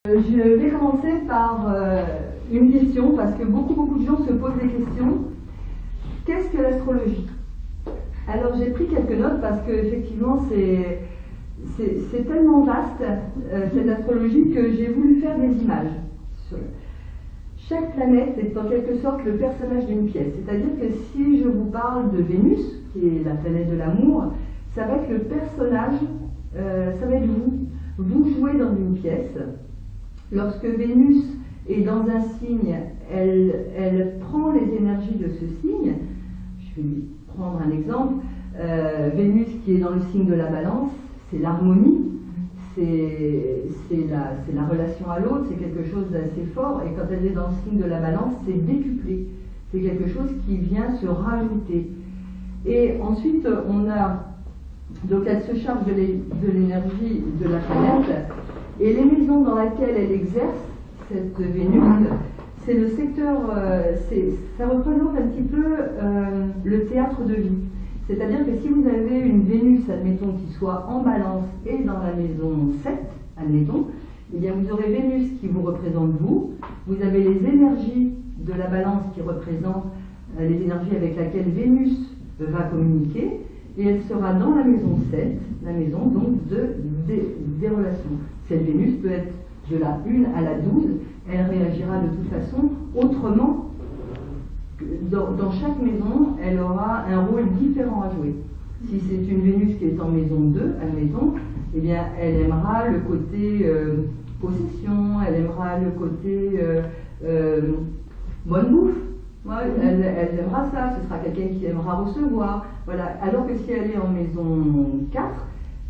Je vais commencer par une question, parce que beaucoup de gens se posent des questions. Qu'est-ce que l'astrologie? Alors j'ai pris quelques notes parce que effectivement c'est tellement vaste, cette astrologie, que j'ai voulu faire des images. Chaque planète est en quelque sorte le personnage d'une pièce. C'est-à-dire que si je vous parle de Vénus, qui est la planète de l'amour, ça va être le personnage, ça va être vous. Vous jouez dans une pièce. Lorsque Vénus est dans un signe, elle prend les énergies de ce signe. Je vais prendre un exemple. Vénus qui est dans le signe de la Balance, c'est l'harmonie, c'est la relation à l'autre, c'est quelque chose d'assez fort. Et quand elle est dans le signe de la Balance, c'est décuplé. C'est quelque chose qui vient se rajouter. Et ensuite, donc elle se charge de l'énergie de la planète. Et les maisons dans lesquelles elle exerce, cette Vénus, c'est le secteur, ça représente un petit peu le théâtre de vie. C'est-à-dire que si vous avez une Vénus, admettons, qui soit en Balance et dans la maison 7, admettons, eh bien vous aurez Vénus qui vous représente vous avez les énergies de la Balance qui représentent les énergies avec lesquelles Vénus va communiquer, et elle sera dans la maison 7, la maison donc des relations. Cette Vénus peut être de la 1 à la 12, elle réagira de toute façon autrement. Dans chaque maison, elle aura un rôle différent à jouer. Si c'est une Vénus qui est en maison 2, admettons, eh bien elle aimera le côté possession, elle aimera le côté bonne bouffe. Ouais, elle aimera ça, ce sera quelqu'un qui aimera recevoir. Voilà. Alors que si elle est en maison 4,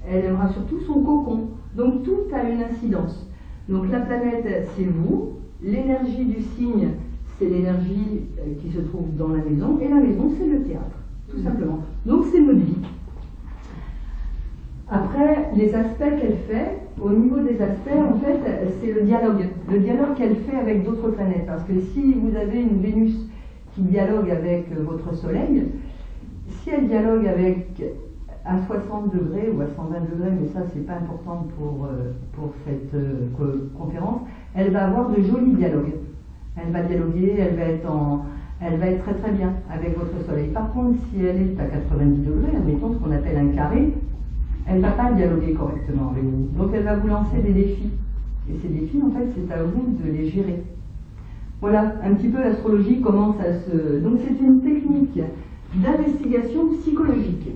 elle aimera surtout son cocon. Donc tout a une incidence. Donc la planète, c'est vous, l'énergie du signe, c'est l'énergie qui se trouve dans la maison, et la maison, c'est le théâtre, tout simplement. Donc c'est notre vie. Après, les aspects qu'elle fait, au niveau des aspects, en fait, c'est le dialogue qu'elle fait avec d'autres planètes. Parce que si vous avez une Vénus qui dialogue avec votre Soleil, si elle dialogue à 60 degrés ou à 120 degrés, mais ça c'est pas important pour cette conférence, elle va avoir de jolis dialogues. Elle va dialoguer, elle va être très bien avec votre Soleil. Par contre, si elle est à 90 degrés, admettons ce qu'on appelle un carré, elle ne va pas dialoguer correctement avec vous. Donc elle va vous lancer des défis. Et ces défis, en fait, c'est à vous de les gérer. Voilà un petit peu l'astrologie, comment ça se... Donc c'est une technique d'investigation psychologique.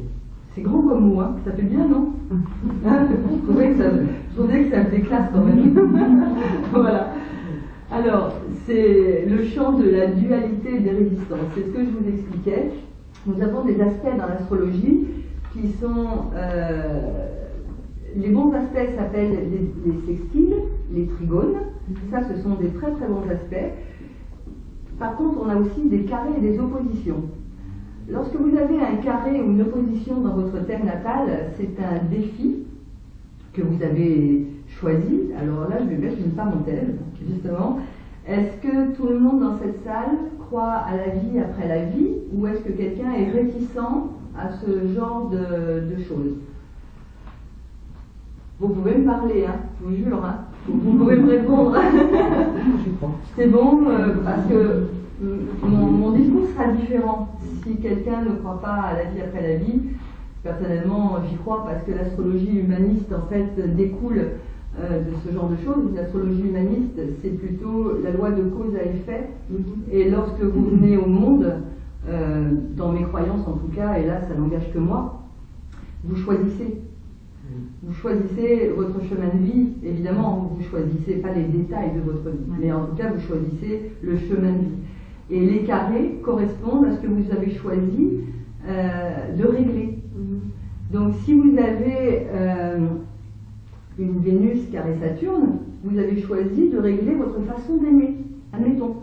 C'est grand comme mot, hein. Ça fait bien, non? Je trouvais que ça faisait classe quand même. Voilà. Alors, c'est le champ de la dualité et des résistances. C'est ce que je vous expliquais. Nous avons des aspects dans l'astrologie qui sont... les bons aspects s'appellent les sextiles, les trigones. Ça, ce sont des très bons aspects. Par contre, on a aussi des carrés et des oppositions. Lorsque vous avez un carré ou une opposition dans votre thème natal, c'est un défi que vous avez choisi. Alors là, je vais mettre une parenthèse, justement. Est-ce que tout le monde dans cette salle croit à la vie après la vie, ou est-ce que quelqu'un est réticent à ce genre de choses? Vous pouvez me parler, hein, je vous jure, hein. Vous pouvez me répondre. C'est bon, parce que mon discours sera différent. Si quelqu'un ne croit pas à la vie après la vie, personnellement j'y crois, parce que l'astrologie humaniste en fait découle de ce genre de choses. L'astrologie humaniste, c'est plutôt la loi de cause à effet. Et lorsque vous venez au monde, dans mes croyances en tout cas, et là ça n'engage que moi, vous choisissez. Vous choisissez votre chemin de vie. Évidemment, vous ne choisissez pas les détails de votre vie, mais en tout cas, vous choisissez le chemin de vie. Et les carrés correspondent à ce que vous avez choisi de régler. Donc, si vous avez une Vénus carré Saturne, vous avez choisi de régler votre façon d'aimer, admettons.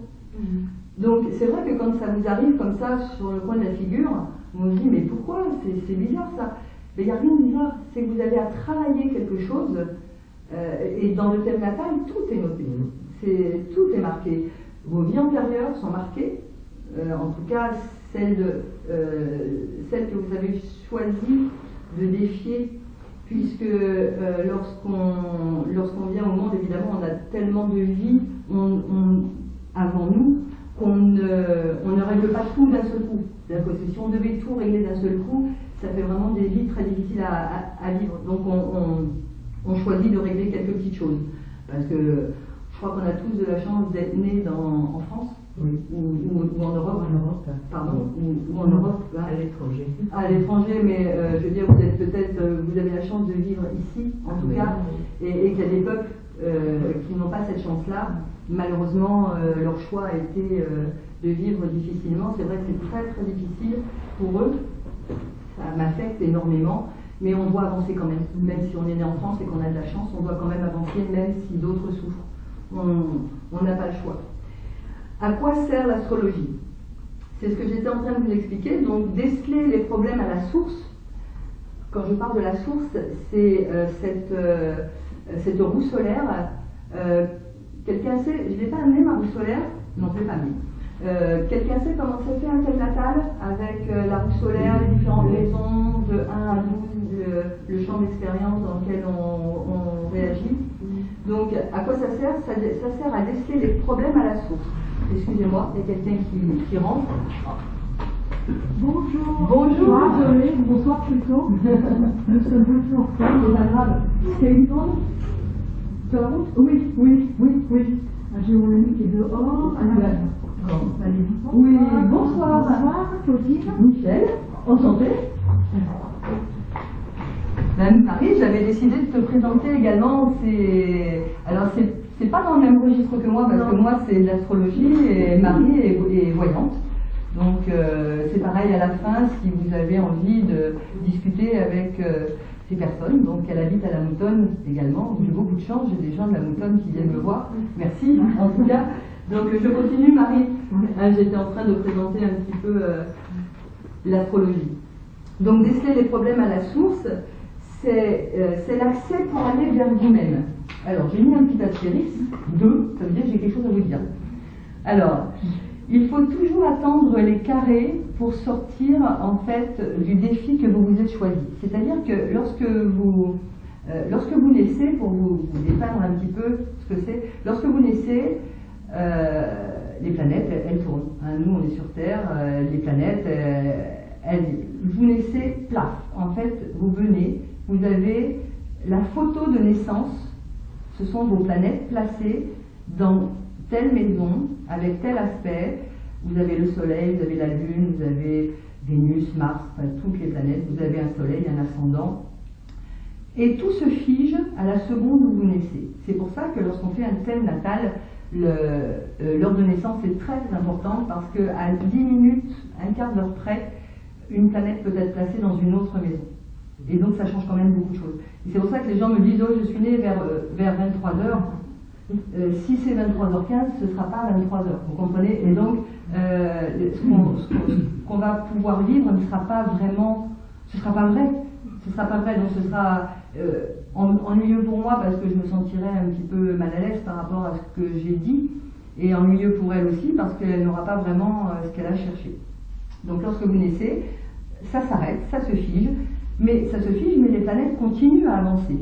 Donc, c'est vrai que quand ça vous arrive comme ça sur le coin de la figure, on se dit, mais pourquoi? C'est bizarre ça. Mais il n'y a rien de bizarre, c'est que vous avez à travailler quelque chose, et dans le thème natal, tout est noté, tout est marqué. Vos vies antérieures sont marquées, en tout cas celles que vous avez choisi de défier, puisque lorsqu'on vient au monde, évidemment, on a tellement de vie avant nous qu'on ne règle pas tout d'un seul coup. C'est-à-dire que si on devait tout régler d'un seul coup, ça fait vraiment des vies très difficiles à vivre. Donc on choisit de régler quelques petites choses. Parce que je crois qu'on a tous de la chance d'être nés en France, oui. ou en Europe. En Europe, pardon, ou en Europe. À l'étranger. À l'étranger, mais je veux dire, vous avez la chance de vivre ici, en tout cas, et qu'il y a des peuples qui n'ont pas cette chance-là. Malheureusement, leur choix a été de vivre difficilement. C'est vrai que c'est très très difficile pour eux. Ça m'affecte énormément, mais on doit avancer quand même. Même si on est né en France et qu'on a de la chance, on doit quand même avancer, même si d'autres souffrent. On n'a pas le choix. À quoi sert l'astrologie? C'est ce que j'étais en train de vous expliquer. Donc, déceler les problèmes à la source. Quand je parle de la source, c'est cette roue solaire. Quelqu'un sait, je n'ai pas amené ma roue solaire? Non, je ne l'ai pas mis. Quelqu'un sait comment c'est fait un thème natal avec la roue solaire, les différentes maisons de 1 à 12, le champ d'expérience dans lequel on réagit. Donc, à quoi ça sert? Ça sert à déceler les problèmes à la source. Excusez-moi, il y a quelqu'un qui rentre. Bonjour. Bonjour. Désolée, bonsoir plutôt. Nous sommes un peu en retard, c'est pas grave. C'est une bande sur la route? Oui. J'ai mon ami qui est dehors. Oui, bonsoir. Bonsoir, Claudine. Michel, enchanté. Marie, j'avais décidé de te présenter également. Alors, c'est pas dans le même registre que moi, parce que moi, c'est de l'astrologie et Marie est voyante. Donc, c'est pareil à la fin, si vous avez envie de discuter avec ces personnes. Donc, elle habite à la Moutonne également. J'ai beaucoup de chance, j'ai des gens de la Moutonne qui viennent me voir. Merci, en tout cas. Donc, je continue, Marie. J'étais en train de présenter un petit peu l'astrologie. Donc, déceler les problèmes à la source, c'est l'accès pour aller vers vous-même. Alors, j'ai mis un petit astérisque, 2, ça veut dire que j'ai quelque chose à vous dire. Alors, il faut toujours attendre les carrés pour sortir, en fait, du défi que vous vous êtes choisi. C'est-à-dire que lorsque vous naissez, pour vous dépeindre un petit peu ce que c'est, lorsque vous naissez, les planètes, elles tournent. Nous, on est sur Terre, les planètes, vous naissez plat. En fait, vous venez, vous avez la photo de naissance, ce sont vos planètes placées dans telle maison, avec tel aspect. Vous avez le Soleil, vous avez la Lune, vous avez Vénus, Mars, enfin, toutes les planètes, vous avez un Soleil, un ascendant. Et tout se fige à la seconde où vous naissez. C'est pour ça que lorsqu'on fait un thème natal, l'heure de naissance est très importante parce qu'à 10 minutes, un quart d'heure près, une planète peut être placée dans une autre maison. Et donc ça change quand même beaucoup de choses. Et c'est pour ça que les gens me disent « Oh, je suis né vers 23h ». Si c'est 23h15, ce ne sera pas 23h. Vous comprenez? Et donc, ce qu'on va pouvoir vivre ne sera pas vraiment... Ce ne sera pas vrai. Ce ne sera pas vrai. Donc ce sera ennuyeux pour moi parce que je me sentirais un petit peu mal à l'aise par rapport à ce que j'ai dit. Et ennuyeux pour elle aussi parce qu'elle n'aura pas vraiment ce qu'elle a cherché. Donc lorsque vous naissez, ça s'arrête, ça se fige. Mais ça se fige, mais les planètes continuent à avancer.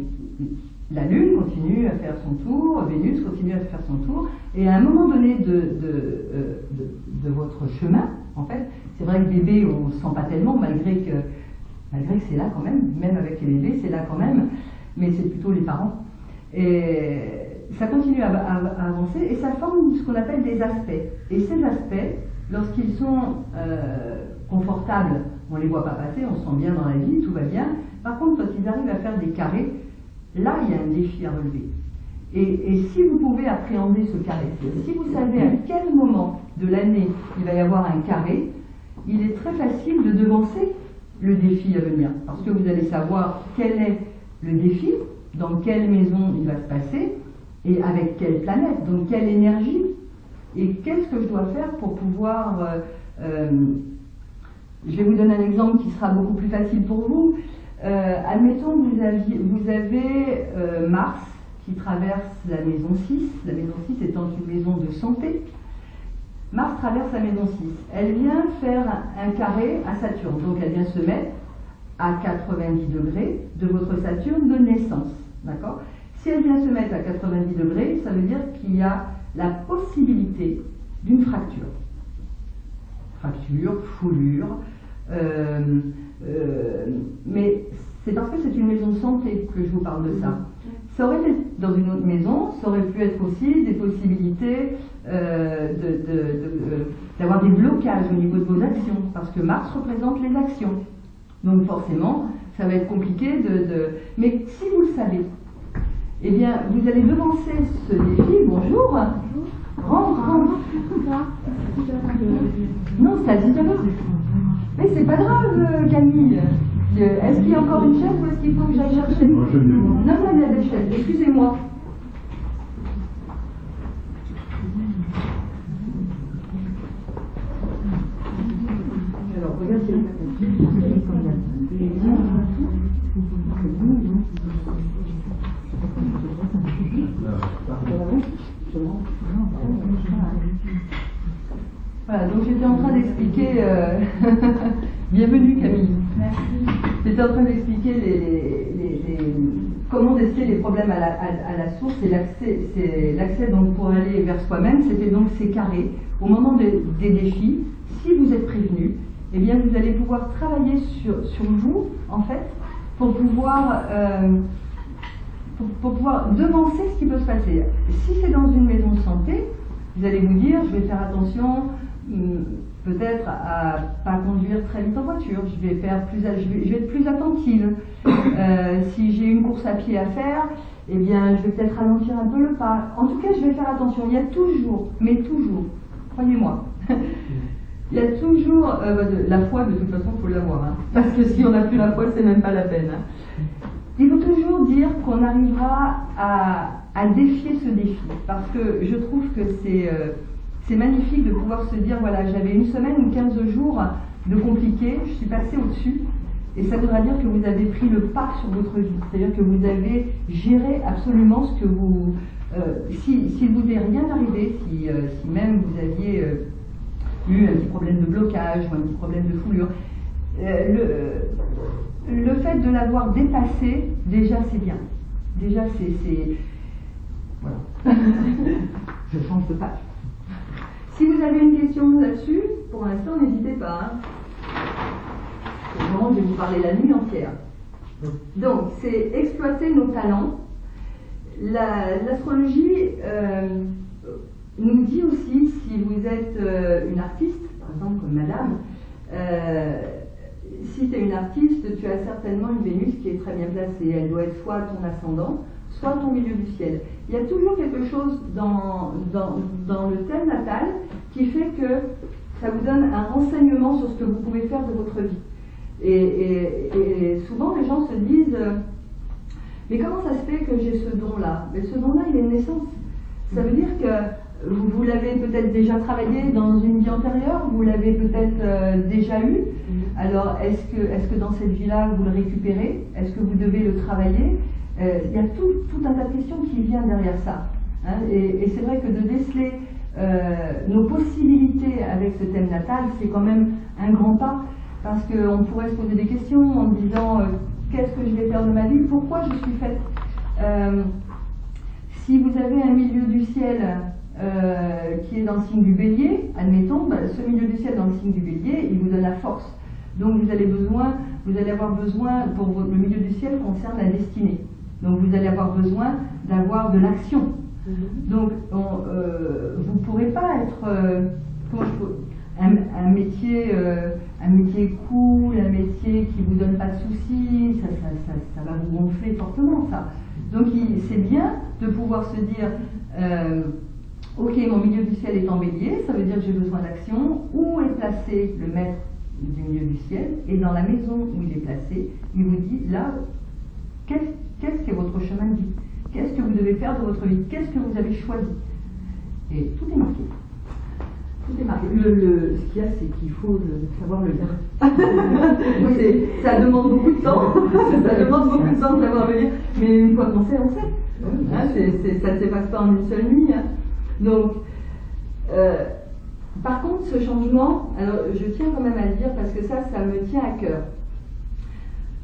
La Lune continue à faire son tour, Vénus continue à faire son tour, et à un moment donné de votre chemin, en fait, c'est vrai que bébé, on ne sent pas tellement, malgré que c'est là quand même avec les bébés, c'est là quand même, mais c'est plutôt les parents. Et ça continue à avancer, et ça forme ce qu'on appelle des aspects. Et ces aspects, lorsqu'ils sont confortables, on ne les voit pas passer, on se sent bien dans la vie, tout va bien. Par contre, quand ils arrivent à faire des carrés, là, il y a un défi à relever. Et si vous pouvez appréhender ce carré, si vous savez à quel moment de l'année il va y avoir un carré, il est très facile de devancer le défi à venir. Parce que vous allez savoir quel est le défi, dans quelle maison il va se passer, et avec quelle planète, donc quelle énergie, et qu'est-ce que je dois faire pour pouvoir... je vais vous donner un exemple qui sera beaucoup plus facile pour vous. Admettons que vous avez Mars qui traverse la maison 6, la maison 6 étant une maison de santé. Mars traverse la maison 6. Elle vient faire un carré à Saturne, donc elle vient se mettre à 90 degrés de votre Saturne de naissance. D'accord? Si elle vient se mettre à 90 degrés, ça veut dire qu'il y a la possibilité d'une fracture. Fracture, foulure, mais c'est parce que c'est une maison de santé que je vous parle de ça. Ça aurait été dans une autre maison, ça aurait pu être aussi des possibilités d'avoir des blocages au niveau de vos actions, parce que Mars représente les actions. Donc forcément, ça va être compliqué Mais si vous le savez, eh bien, vous allez devancer ce défi. Bonjour. Rentre. Non, c'est à 19h. Mais c'est pas grave, Camille. Est-ce qu'il y a encore une chaise ou est-ce qu'il faut que j'aille chercher? Non, il y a des chaises. Excusez-moi. Alors, regardez. Voilà, donc j'étais en train d'expliquer. Bienvenue Camille. Merci. J'étais en train d'expliquer comment déceler les problèmes à la source et l'accès donc pour aller vers soi-même. C'était donc ces carrés. Au moment des défis, si vous êtes prévenu, eh bien vous allez pouvoir travailler sur vous en fait pour pouvoir devancer ce qui peut se passer. Si c'est dans une maison de santé, vous allez vous dire, je vais faire attention peut-être à pas conduire très vite en voiture, je vais être plus attentive. Si j'ai une course à pied à faire, eh bien je vais peut-être ralentir un peu le pas. En tout cas, je vais faire attention. Il y a toujours, mais toujours, croyez-moi, il y a toujours la foi. De toute façon, il faut l'avoir, hein, parce que si on n'a plus la foi, c'est même pas la peine. Hein. Il faut toujours dire qu'on arrivera à défier ce défi, parce que je trouve que c'est magnifique de pouvoir se dire, voilà, j'avais une semaine ou 15 jours de compliqué, je suis passée au-dessus, et ça voudra dire que vous avez pris le pas sur votre vie, c'est-à-dire que vous avez géré absolument ce que vous... s'il vous est rien arrivé, si même vous aviez eu un petit problème de blocage ou un petit problème de foulure, le fait de l'avoir dépassé, déjà c'est bien. Déjà c'est... Voilà. Je change de page. Si vous avez une question là-dessus, pour l'instant, n'hésitez pas. Bon, je vais vous parler la nuit entière. Donc, c'est exploiter nos talents. L'astrologie nous dit aussi, si vous êtes une artiste, par exemple comme madame, si tu es une artiste, tu as certainement une Vénus qui est très bien placée. Elle doit être soit ton ascendant, soit ton milieu du ciel. Il y a toujours quelque chose dans le thème natal qui fait que ça vous donne un renseignement sur ce que vous pouvez faire de votre vie. Et souvent les gens se disent mais comment ça se fait que j'ai ce don-là? Mais ce don-là, il est une naissance. Ça veut dire que vous l'avez peut-être déjà travaillé dans une vie antérieure, vous l'avez peut-être déjà eu. Alors est-ce que dans cette vie-là, vous le récupérez? Est-ce que vous devez le travailler? Il y a tout un tas de questions qui viennent derrière ça. Hein, et c'est vrai que de déceler nos possibilités avec ce thème natal, c'est quand même un grand pas, parce qu'on pourrait se poser des questions en disant qu'est-ce que je vais faire de ma vie, pourquoi je suis faite. Si vous avez un milieu du ciel qui est dans le signe du bélier, admettons, ce milieu du ciel dans le signe du bélier, il vous donne la force. Donc vous allez avoir besoin, pour le milieu du ciel concerne la destinée. Donc vous allez avoir besoin d'avoir de l'action. Donc vous ne pourrez pas être un métier cool, un métier qui ne vous donne pas de soucis, ça va vous gonfler fortement ça. Donc c'est bien de pouvoir se dire ok, mon milieu du ciel est en bélier, ça veut dire que j'ai besoin d'action. Où est placé le maître du milieu du ciel? Et dans la maison où il est placé, il vous dit là, qu'est-ce qui est votre chemin de vie? Qu'est-ce que vous devez faire de votre vie? Qu'est-ce que vous avez choisi? Et tout est marqué. Tout est marqué. Ce qu'il y a, c'est qu'il faut savoir le lire. Ça demande beaucoup de temps. Ça demande beaucoup de temps de savoir le lire. Mais une fois qu'on sait, on sait. Hein, ça ne s'efface pas en une seule nuit. Hein. Donc, par contre, ce changement, alors je tiens quand même à le dire parce que ça me tient à cœur.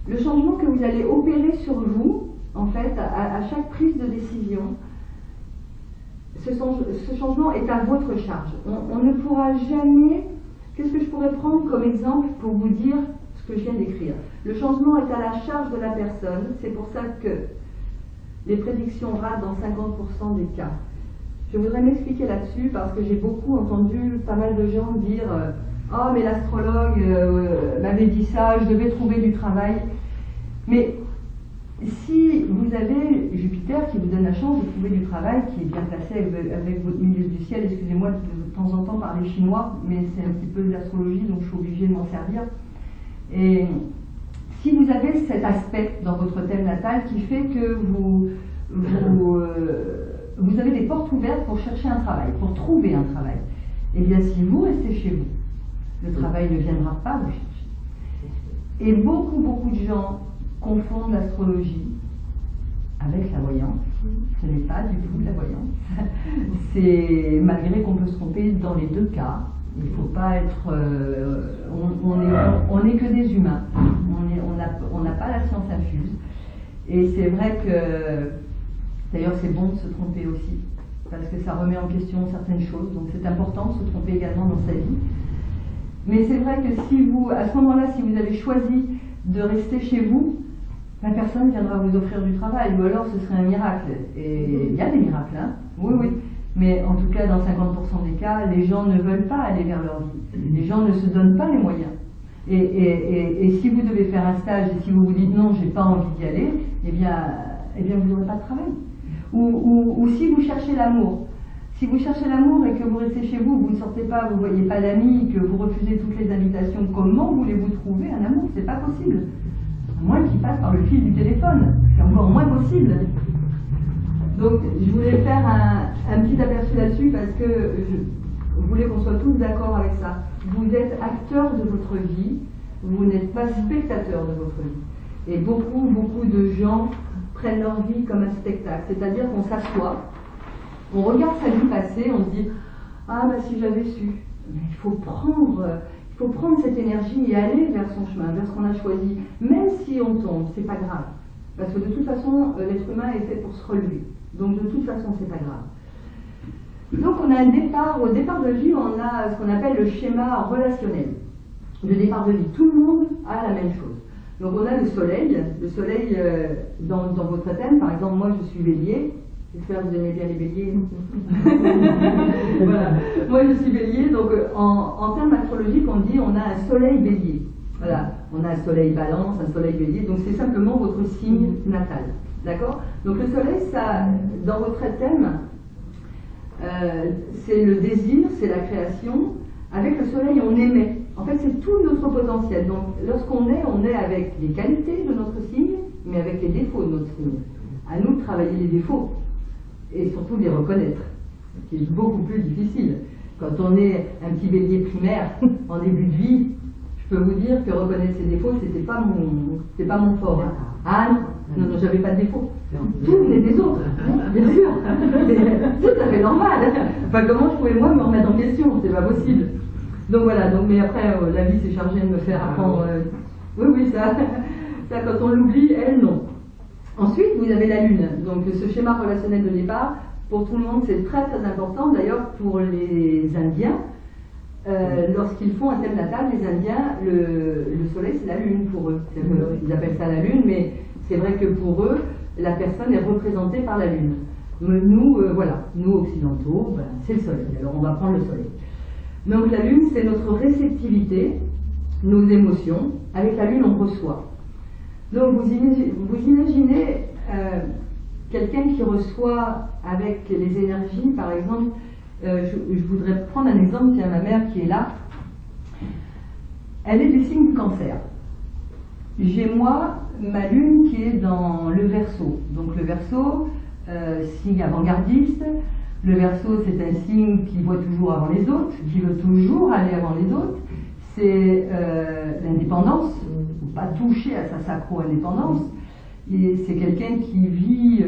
Le changement que vous allez opérer sur vous, en fait, à chaque prise de décision, ce changement est à votre charge. On ne pourra jamais... Qu'est-ce que je pourrais prendre comme exemple pour vous dire ce que je viens d'écrire? Le changement est à la charge de la personne. C'est pour ça que les prédictions ratent dans 50% des cas. Je voudrais m'expliquer là-dessus parce que j'ai beaucoup entendu pas mal de gens dire « Ah, mais l'astrologue m'avait dit ça, je devais trouver du travail. » Mais si vous avez Jupiter qui vous donne la chance de trouver du travail, qui est bien placé avec votre milieu du ciel, excusez-moi de temps en temps parler chinois, mais c'est un petit peu de l'astrologie, donc je suis obligée de m'en servir. Et si vous avez cet aspect dans votre thème natal qui fait que vous avez des portes ouvertes pour chercher un travail, pour trouver un travail, eh bien si vous restez chez vous, le travail ne viendra pas vous chercher. Et beaucoup de gens confondent l'astrologie avec la voyance. Ce n'est pas du tout de la voyance. C'est, malgré qu'on peut se tromper dans les deux cas, il ne faut pas être... on n'est que des humains. On n'a pas la science infuse. Et c'est vrai que... D'ailleurs, c'est bon de se tromper aussi, parce que ça remet en question certaines choses. Donc c'est important de se tromper également dans sa vie. Mais c'est vrai que si vous, à ce moment-là, si vous avez choisi de rester chez vous, la personne viendra vous offrir du travail, ou alors ce serait un miracle. Et il y a des miracles, hein? Oui. Mais en tout cas, dans 50% des cas, les gens ne veulent pas aller vers leur vie. Les gens ne se donnent pas les moyens. Et si vous devez faire un stage, et si vous vous dites non, j'ai pas envie d'y aller, eh bien vous n'aurez pas de travail. Ou si vous cherchez l'amour. Si vous cherchez l'amour et que vous restez chez vous, vous ne sortez pas, vous ne voyez pas d'amis, que vous refusez toutes les invitations, comment voulez-vous trouver un amour? C'est pas possible. À moins qu'il passe par le fil du téléphone. C'est encore moins possible. Donc, je voulais faire un petit aperçu là-dessus parce que je voulais qu'on soit tous d'accord avec ça. Vous êtes acteur de votre vie, vous n'êtes pas spectateur de votre vie. Et beaucoup de gens prennent leur vie comme un spectacle. C'est-à-dire qu'on s'assoit, on regarde sa vie passer, on se dit « Ah, bah si j'avais su ». Mais il faut prendre cette énergie et aller vers son chemin, vers ce qu'on a choisi. Même si on tombe, c'est pas grave. Parce que de toute façon, l'être humain est fait pour se relever. Donc de toute façon, c'est pas grave. Donc on a un départ, au départ de vie, on a ce qu'on appelle le schéma relationnel. Le départ de vie, tout le monde a la même chose. Donc on a le soleil dans votre thème, par exemple moi je suis bélier, j'espère que vous aimez bien les béliers. Voilà. Moi je suis bélier, donc en termes astrologiques on dit on a un soleil bélier. Voilà, on a un soleil balance, un soleil bélier, donc c'est simplement votre signe natal. D'accord? Donc le soleil, ça, dans votre thème, c'est le désir, c'est la création. Avec le soleil, on émet. En fait, c'est tout notre potentiel. Donc, lorsqu'on est, on est avec les qualités de notre signe, mais avec les défauts de notre signe. À nous de travailler les défauts et surtout de les reconnaître, ce qui est beaucoup plus difficile. Quand on est un petit bélier primaire en début de vie, je peux vous dire que reconnaître ses défauts, c'était pas mon fort. Hein. Ah non, j'avais pas de défauts. Tout venait des autres, bien sûr. C'est tout à fait normal. Enfin, comment je pouvais moi me remettre en question? C'est pas possible. Donc voilà, mais après, la vie s'est chargée de me faire apprendre. Oui, ça quand on l'oublie, elle, non. Ensuite, vous avez la Lune. Donc ce schéma relationnel de départ, pour tout le monde, c'est très important. D'ailleurs, pour les Indiens, lorsqu'ils font un thème natal, les Indiens, le soleil, c'est la Lune pour eux. Ils appellent ça la Lune, mais c'est vrai que pour eux, la personne est représentée par la Lune. Nous, nous occidentaux, c'est le soleil. Alors on va prendre le soleil. Donc la Lune, c'est notre réceptivité, nos émotions. Avec la Lune, on reçoit. Donc vous imaginez quelqu'un qui reçoit avec les énergies, par exemple, je voudrais prendre un exemple, il y a ma mère qui est là. Elle est du signe du Cancer. J'ai moi ma Lune qui est dans le Verseau. Donc le Verseau, signe avant-gardiste. Le Verseau, c'est un signe qui voit toujours avant les autres, qui veut toujours aller avant les autres. C'est l'indépendance, il ne faut pas toucher à sa sacro-indépendance. C'est quelqu'un qui vit,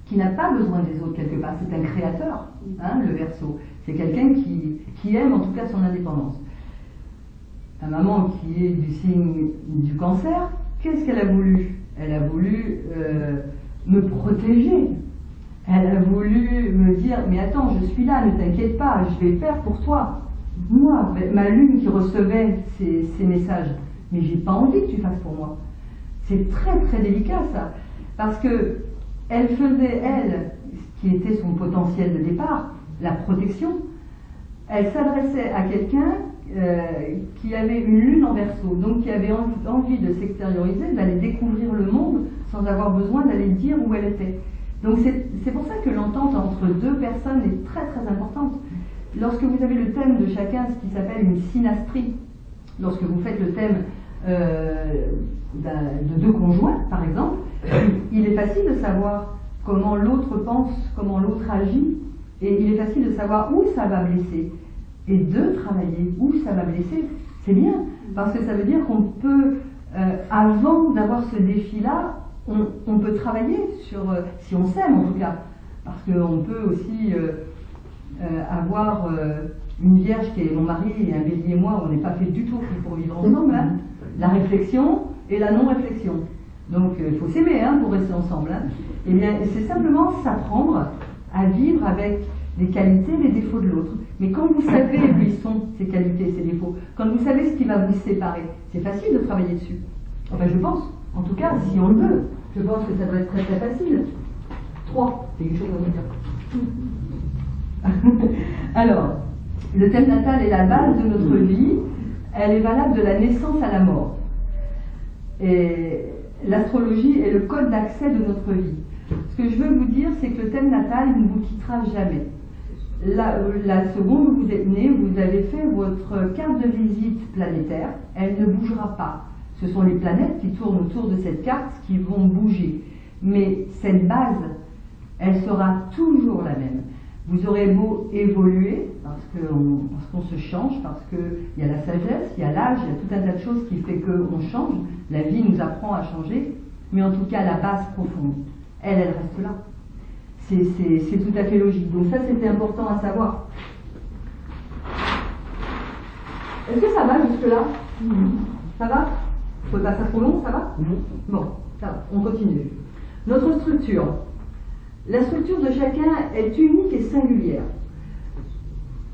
qui n'a pas besoin des autres quelque part. C'est un créateur, hein, le Verseau. C'est quelqu'un qui aime en tout cas son indépendance. Ma maman qui est du signe du Cancer, qu'est-ce qu'elle a voulu? Elle a voulu me protéger. Elle a voulu me dire, mais attends, je suis là, ne t'inquiète pas, je vais faire pour toi. Moi, ma lune qui recevait ces messages, mais j'ai pas envie que tu fasses pour moi. C'est très très délicat ça, parce que elle faisait, elle, ce qui était son potentiel de départ, la protection. Elle s'adressait à quelqu'un qui avait une lune en Verseau, donc qui avait envie de s'extérioriser, d'aller découvrir le monde sans avoir besoin d'aller dire où elle était. Donc c'est pour ça que l'entente entre deux personnes est très très importante. Lorsque vous avez le thème de chacun, ce qui s'appelle une synastrie, lorsque vous faites le thème de deux conjoints, par exemple, il est facile de savoir comment l'autre pense, comment l'autre agit, et il est facile de savoir où ça va blesser. Et de travailler où ça va blesser, c'est bien, parce que ça veut dire qu'on peut, avant d'avoir ce défi-là, on peut travailler sur, si on s'aime en tout cas, parce qu'on peut aussi avoir une vierge qui est mon mari et un bélier et moi, on n'est pas fait du tout pour vivre ensemble, hein. La réflexion et la non-réflexion. Donc il faut s'aimer pour rester ensemble. Hein. Et bien c'est simplement s'apprendre à vivre avec les qualités et les défauts de l'autre. Mais quand vous savez où ils sont, ces qualités et ces défauts, quand vous savez ce qui va vous séparer, c'est facile de travailler dessus. Enfin je pense, en tout cas si on le veut, je pense que ça doit être très très facile. 3, c'est quelque chose à vous dire. Alors, le thème natal est la base de notre vie, elle est valable de la naissance à la mort. Et l'astrologie est le code d'accès de notre vie. Ce que je veux vous dire, c'est que le thème natal ne vous quittera jamais. La seconde où vous êtes né, vous avez fait votre carte de visite planétaire, elle ne bougera pas. Ce sont les planètes qui tournent autour de cette carte qui vont bouger. Mais cette base, elle sera toujours la même. Vous aurez beau évoluer, parce qu'on se change, parce qu'il y a la sagesse, il y a l'âge, il y a tout un tas de choses qui fait qu'on change. La vie nous apprend à changer, mais en tout cas la base profonde, elle reste là. C'est tout à fait logique. Donc ça, c'était important à savoir. Est-ce que ça va jusque-là? Ça va? Faut pas ça trop long, ça va? Bon, ça va, on continue. Notre structure. La structure de chacun est unique et singulière.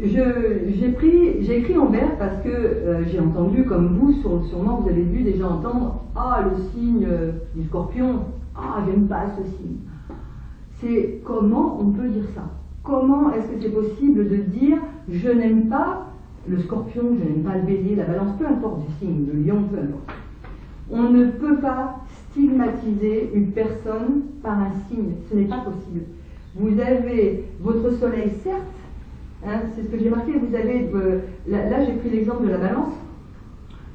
J'ai écrit en vert parce que j'ai entendu, comme vous, sûrement vous avez dû déjà entendre « Ah, le signe du scorpion, ah, j'aime pas ce signe ». C'est comment on peut dire ça? Comment est-ce que c'est possible de dire « Je n'aime pas le scorpion, je n'aime pas le bélier, la balance, peu importe du signe, le lion, peu importe ». On ne peut pas stigmatiser une personne par un signe, ce n'est pas possible. Vous avez votre soleil, certes, c'est ce que j'ai marqué, vous avez, là j'ai pris l'exemple de la balance,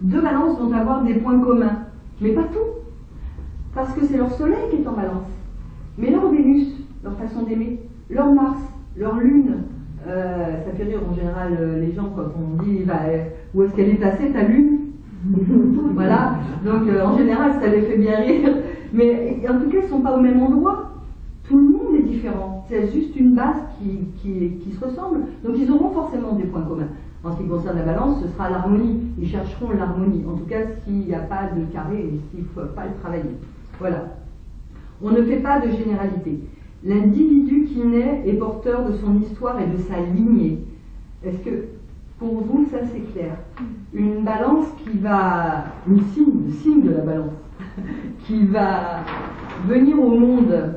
deux balances vont avoir des points communs, mais pas tout, parce que c'est leur soleil qui est en balance, mais leur Vénus, leur façon d'aimer, leur Mars, leur Lune, ça fait rire en général les gens quand on dit où est-ce qu'elle est placée ta Lune. Voilà, donc en général ça les fait bien rire, mais en tout cas ils ne sont pas au même endroit, tout le monde est différent, c'est juste une base qui se ressemble, donc ils auront forcément des points communs. En ce qui concerne la balance, ce sera l'harmonie, ils chercheront l'harmonie, en tout cas s'il n'y a pas de carré et s'il ne faut pas le travailler. Voilà, on ne fait pas de généralité. L'individu qui naît est porteur de son histoire et de sa lignée. Est-ce que pour vous, ça c'est clair? Une balance qui va, le signe de la balance, qui va venir au monde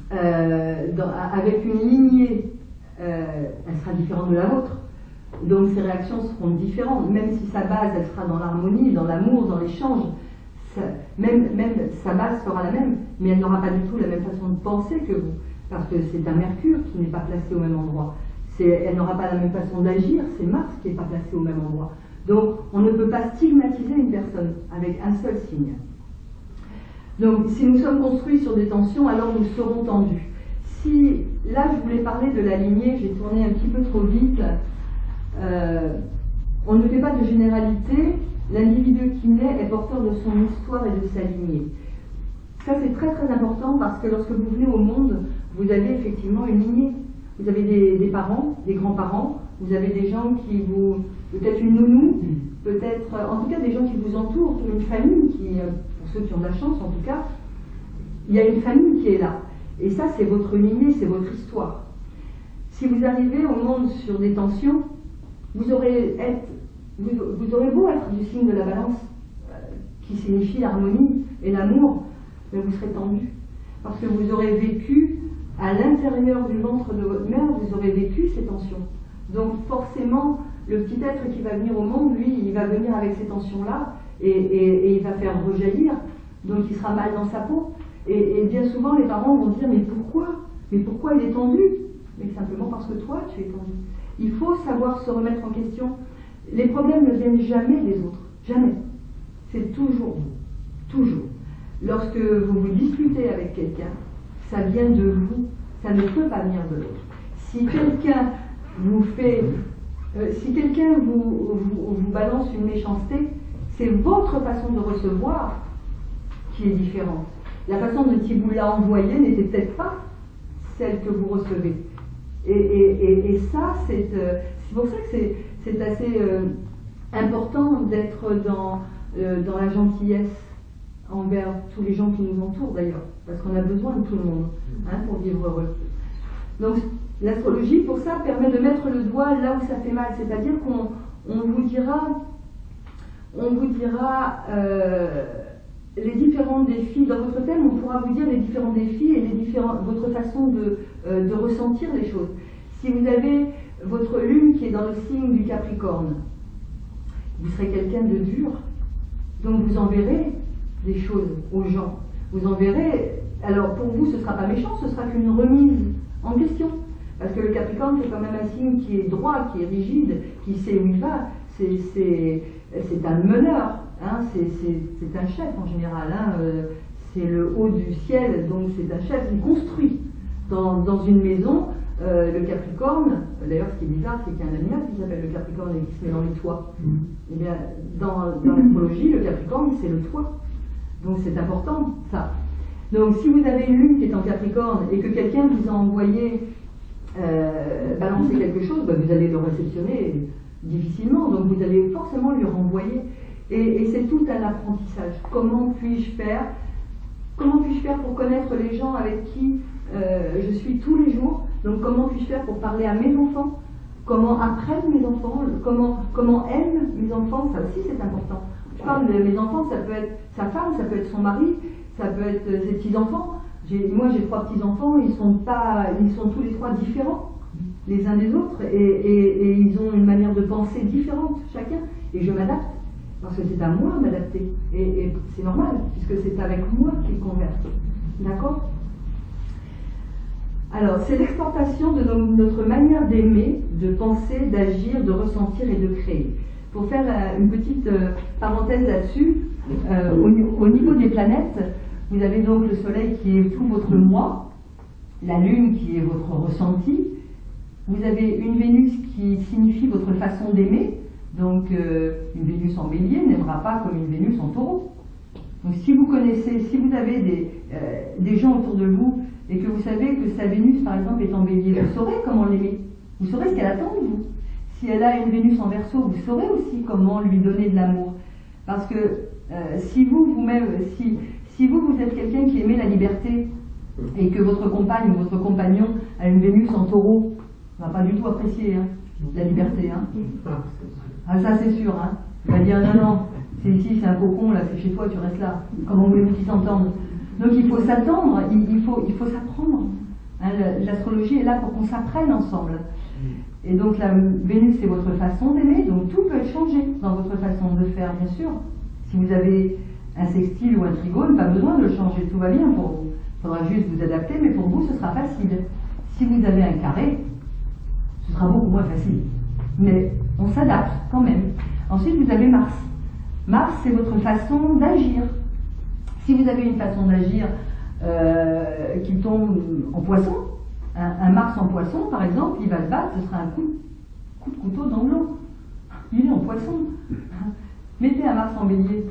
avec une lignée, elle sera différente de la vôtre. Donc ses réactions seront différentes, même si sa base, elle sera dans l'harmonie, dans l'amour, dans l'échange. Même sa base sera la même, mais elle n'aura pas du tout la même façon de penser que vous, parce que c'est un Mercure qui n'est pas placé au même endroit. Elle n'aura pas la même façon d'agir, c'est Mars qui n'est pas placé au même endroit. Donc on ne peut pas stigmatiser une personne avec un seul signe. Donc si nous sommes construits sur des tensions, alors nous serons tendus. Si, là je voulais parler de la lignée, j'ai tourné un petit peu trop vite, on ne fait pas de généralité, l'individu qui naît est porteur de son histoire et de sa lignée. Ça c'est très très important parce que lorsque vous venez au monde, vous avez effectivement une lignée. Vous avez des parents, des grands-parents, vous avez des gens qui vous... peut-être une nounou, peut-être... en tout cas des gens qui vous entourent, une famille pour ceux qui ont de la chance en tout cas, il y a une famille qui est là. Et ça, c'est votre lignée, c'est votre histoire. Si vous arrivez au monde sur des tensions, vous aurez beau être du signe de la balance, qui signifie l'harmonie et l'amour, mais vous serez tendu. Parce que vous aurez vécu, à l'intérieur du ventre de votre mère, vous aurez vécu ces tensions. Donc forcément, le petit être qui va venir au monde, lui, il va venir avec ces tensions-là, et il va faire rejaillir, donc il sera mal dans sa peau. Et bien souvent, les parents vont dire, mais pourquoi il est tendu? Mais simplement parce que toi, tu es tendu. Il faut savoir se remettre en question. Les problèmes ne viennent jamais des autres. Jamais. C'est toujours vous. Toujours. Lorsque vous vous disputez avec quelqu'un, ça vient de vous. Ça ne peut pas venir de l'autre. Si quelqu'un vous fait... si quelqu'un vous balance une méchanceté, c'est votre façon de recevoir qui est différente. La façon dont il vous l'a envoyé n'était peut-être pas celle que vous recevez. Et ça, c'est pour ça que c'est assez important d'être dans la gentillesse envers tous les gens qui nous entourent d'ailleurs, parce qu'on a besoin de tout le monde pour vivre heureux. Donc l'astrologie, pour ça, permet de mettre le doigt là où ça fait mal, c'est-à-dire qu'on vous dira les différents défis. Dans votre thème, on pourra vous dire les différents défis et votre façon de ressentir les choses. Si vous avez votre lune qui est dans le signe du Capricorne, vous serez quelqu'un de dur, donc vous enverrez des choses aux gens. Vous enverrez, alors pour vous ce ne sera pas méchant, ce sera qu'une remise en question. Parce que le Capricorne c'est quand même un signe qui est droit, qui est rigide, qui sait où il va. C'est un meneur, hein, c'est un chef en général, hein, c'est le haut du ciel, donc c'est un chef qui construit dans une maison. Le Capricorne, d'ailleurs ce qui est bizarre, c'est qu'il y a un animal qui s'appelle le Capricorne et qui se met dans les toits. Et bien, dans l'astrologie, le Capricorne c'est le toit. Donc c'est important ça. Donc si vous avez une lune qui est en Capricorne et que quelqu'un vous a envoyé balancer quelque chose, ben, vous allez le réceptionner difficilement, donc vous allez forcément lui renvoyer. Et c'est tout un apprentissage. Comment puis-je faire pour connaître les gens avec qui je suis tous les jours? Donc comment puis-je faire pour parler à mes enfants? Comment apprennent mes enfants? Comment aiment mes enfants? Ça aussi c'est important. Je parle de mes enfants, ça peut être sa femme, ça peut être son mari, ça peut être ses petits-enfants. Moi j'ai 3 petits-enfants, ils sont tous les 3 différents les uns des autres et ils ont une manière de penser différente chacun, et je m'adapte parce que c'est à moi de m'adapter, et c'est normal puisque c'est avec moi qu'ils conversent. D'accord? Alors c'est l'exportation de notre manière d'aimer, de penser, d'agir, de ressentir et de créer. Pour faire une petite parenthèse là-dessus, au niveau des planètes, vous avez donc le soleil qui est tout votre moi, la lune qui est votre ressenti, vous avez une Vénus qui signifie votre façon d'aimer, donc une Vénus en bélier n'aimera pas comme une Vénus en taureau. Donc si vous avez des gens autour de vous et que vous savez que sa Vénus par exemple est en bélier, vous saurez comment l'aimer, vous saurez ce qu'elle attend de vous. Si elle a une Vénus en Verseau, vous saurez aussi comment lui donner de l'amour. Parce que si vous êtes quelqu'un qui aimait la liberté et que votre compagne ou votre compagnon a une Vénus en Taureau, on va pas du tout apprécier la liberté. Ah ça c'est sûr. Il va dire non, c'est ici, c'est un cocon, là c'est chez toi, tu restes là. Comment voulez-vous qu'ils s'entendent? Donc il faut s'attendre, il faut s'apprendre. L'astrologie est là pour qu'on s'apprenne ensemble. Et donc la Vénus c'est votre façon d'aimer, donc tout peut changer dans votre façon de faire, bien sûr. Si vous avez un sextile ou un trigone, pas besoin de le changer, tout va bien pour vous. Il faudra juste vous adapter, mais pour vous ce sera facile. Si vous avez un carré, ce sera beaucoup moins facile. Mais on s'adapte quand même. Ensuite vous avez Mars. Mars c'est votre façon d'agir. Si vous avez une façon d'agir qui tombe en poisson, un Mars en poisson par exemple, il va se battre, ce sera un coup de couteau dans l'eau. Il est en poisson. Mettez un Mars en bélier,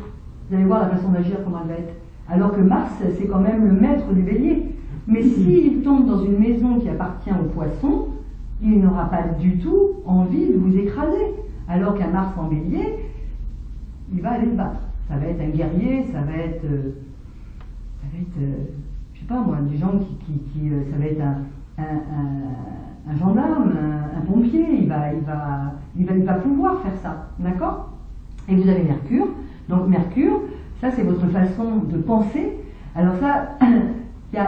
vous allez voir la façon d'agir comment elle va être. Alors que Mars c'est quand même le maître du bélier. Mais s'il tombe dans une maison qui appartient au poisson, il n'aura pas du tout envie de vous écraser. Alors qu'un Mars en bélier, il va aller se battre. Ça va être un guerrier, ça va être je sais pas moi, des gens ça va être un gendarme, un pompier, il va pouvoir faire ça, d'accord? Et vous avez Mercure, donc Mercure, ça c'est votre façon de penser. Alors ça, il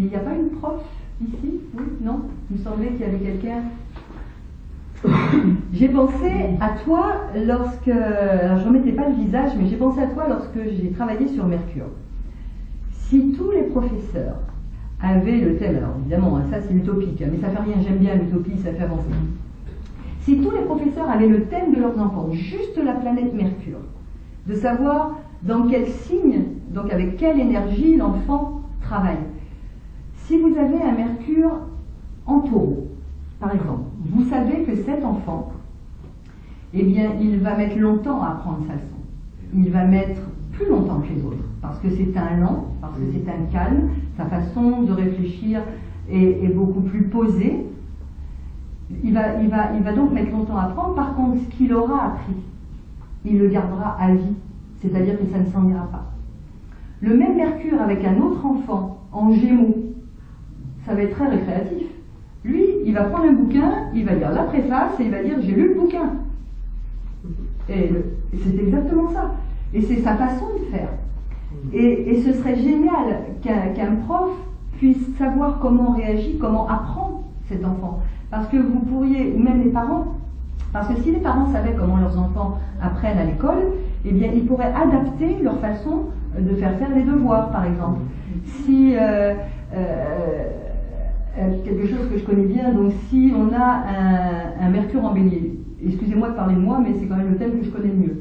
n'y a pas une prof ici? Oui? Non? Il me semblait qu'il y avait quelqu'un. J'ai pensé à toi lorsque, alors je ne remettais pas le visage, mais j'ai pensé à toi lorsque j'ai travaillé sur Mercure. Si tous les professeurs avaient le thème, alors évidemment, ça c'est utopique, mais ça fait rien, j'aime bien l'utopie, ça fait avancer. Si tous les professeurs avaient le thème de leurs enfants, juste la planète Mercure, de savoir dans quel signe, donc avec quelle énergie l'enfant travaille. Si vous avez un Mercure en Taureau, par exemple, vous savez que cet enfant, eh bien, il va mettre longtemps à apprendre sa leçon. Il va mettre plus longtemps que les autres, parce que c'est un lent, parce que c'est un calme, sa façon de réfléchir est beaucoup plus posée. Il va donc mettre longtemps à apprendre. Par contre, ce qu'il aura appris, il le gardera à vie, c'est-à-dire que ça ne s'en ira pas. Le même Mercure avec un autre enfant en Gémeaux, ça va être très récréatif. Lui, il va prendre un bouquin, il va lire la préface et il va dire « j'ai lu le bouquin ». Et c'est exactement ça. Et c'est sa façon de faire. Et ce serait génial qu'un prof puisse savoir comment réagir, comment apprendre cet enfant. Parce que vous pourriez, ou même les parents, parce que si les parents savaient comment leurs enfants apprennent à l'école, eh bien ils pourraient adapter leur façon de faire les devoirs, par exemple. Si quelque chose que je connais bien, donc si on a un Mercure en Bélier, excusez-moi de parler de moi, mais c'est quand même le thème que je connais le mieux.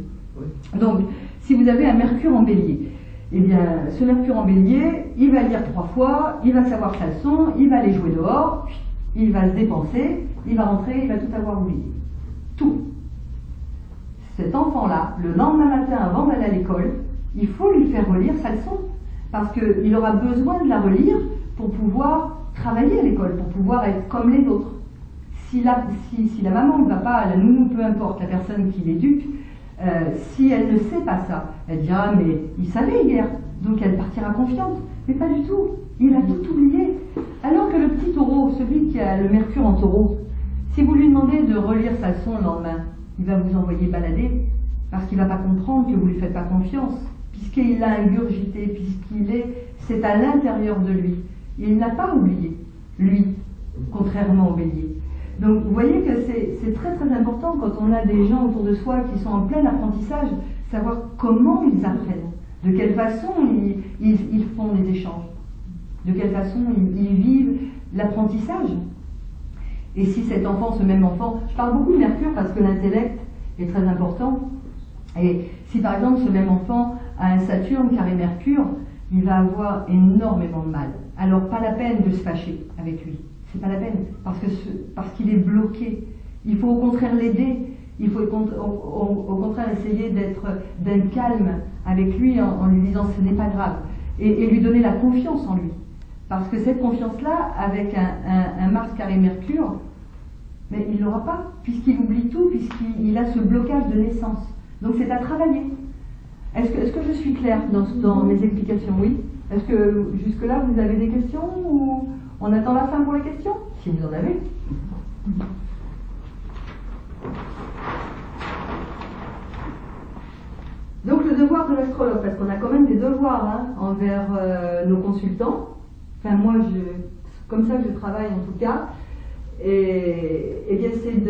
Donc, si vous avez un Mercure en Bélier, eh bien, ce Mercure en Bélier, il va lire 3 fois, il va savoir sa leçon, il va aller jouer dehors, il va se dépenser, il va rentrer, il va tout avoir oublié. Tout. Cet enfant-là, le lendemain matin, avant d'aller à l'école, il faut lui faire relire sa leçon, parce qu'il aura besoin de la relire pour pouvoir travailler à l'école, pour pouvoir être comme les autres. Si la maman ne va pas, la nounou, peu importe, la personne qui l'éduque, si elle ne sait pas ça, elle dira mais il savait hier, donc elle partira confiante. Mais pas du tout, il a tout oublié. Alors que le petit taureau, celui qui a le Mercure en taureau, si vous lui demandez de relire sa leçon le lendemain, il va vous envoyer balader, parce qu'il ne va pas comprendre que vous ne lui faites pas confiance, puisqu'il l'a ingurgité, c'est à l'intérieur de lui. Il n'a pas oublié, lui, contrairement au Bélier. Donc vous voyez que c'est très très important quand on a des gens autour de soi qui sont en plein apprentissage, savoir comment ils apprennent, de quelle façon ils font des échanges, de quelle façon ils vivent l'apprentissage. Et si cet enfant, ce même enfant, je parle beaucoup de Mercure parce que l'intellect est très important, et si par exemple ce même enfant a un Saturne carré Mercure, il va avoir énormément de mal. Alors pas la peine de se fâcher avec lui. C'est pas la peine, parce qu'il est bloqué. Il faut au contraire l'aider, il faut au contraire essayer d'être d'un calme avec lui en lui disant ce n'est pas grave, et lui donner la confiance en lui. Parce que cette confiance-là, avec un Mars carré Mercure, mais il ne l'aura pas, puisqu'il oublie tout, puisqu'il a ce blocage de naissance. Donc c'est à travailler. Est-ce que je suis claire dans mes explications? Oui. Est-ce que jusque-là vous avez des questions ou on attend la fin pour les questions? Si vous en avez. Donc le devoir de l'astrologue, parce qu'on a quand même des devoirs envers nos consultants. Enfin moi, comme ça que je travaille en tout cas. Et bien c'est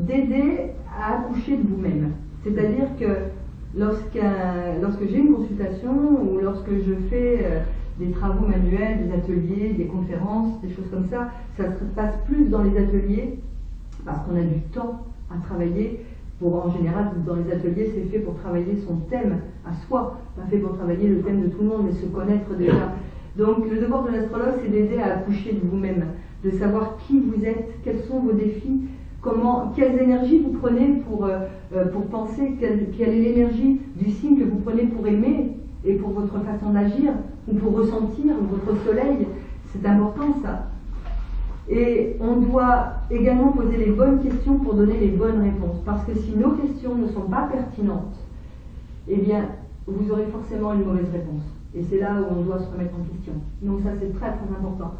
d'aider à accoucher de vous-même. C'est-à-dire que lorsque j'ai une consultation ou lorsque je fais des travaux manuels, des ateliers, des conférences, des choses comme ça se passe plus dans les ateliers parce qu'on a du temps à travailler. En général, dans les ateliers, c'est fait pour travailler son thème à soi, pas fait pour travailler le thème de tout le monde, mais se connaître déjà. Donc le devoir de l'astrologue, c'est d'aider à accoucher de vous-même, de savoir qui vous êtes, quels sont vos défis, quelles énergies vous prenez pour penser, quelle est l'énergie du signe que vous prenez pour aimer et pour votre façon d'agir, ou pour ressentir votre soleil. C'est important ça. Et on doit également poser les bonnes questions pour donner les bonnes réponses. Parce que si nos questions ne sont pas pertinentes, eh bien, vous aurez forcément une mauvaise réponse. Et c'est là où on doit se remettre en question. Donc ça, c'est très très important.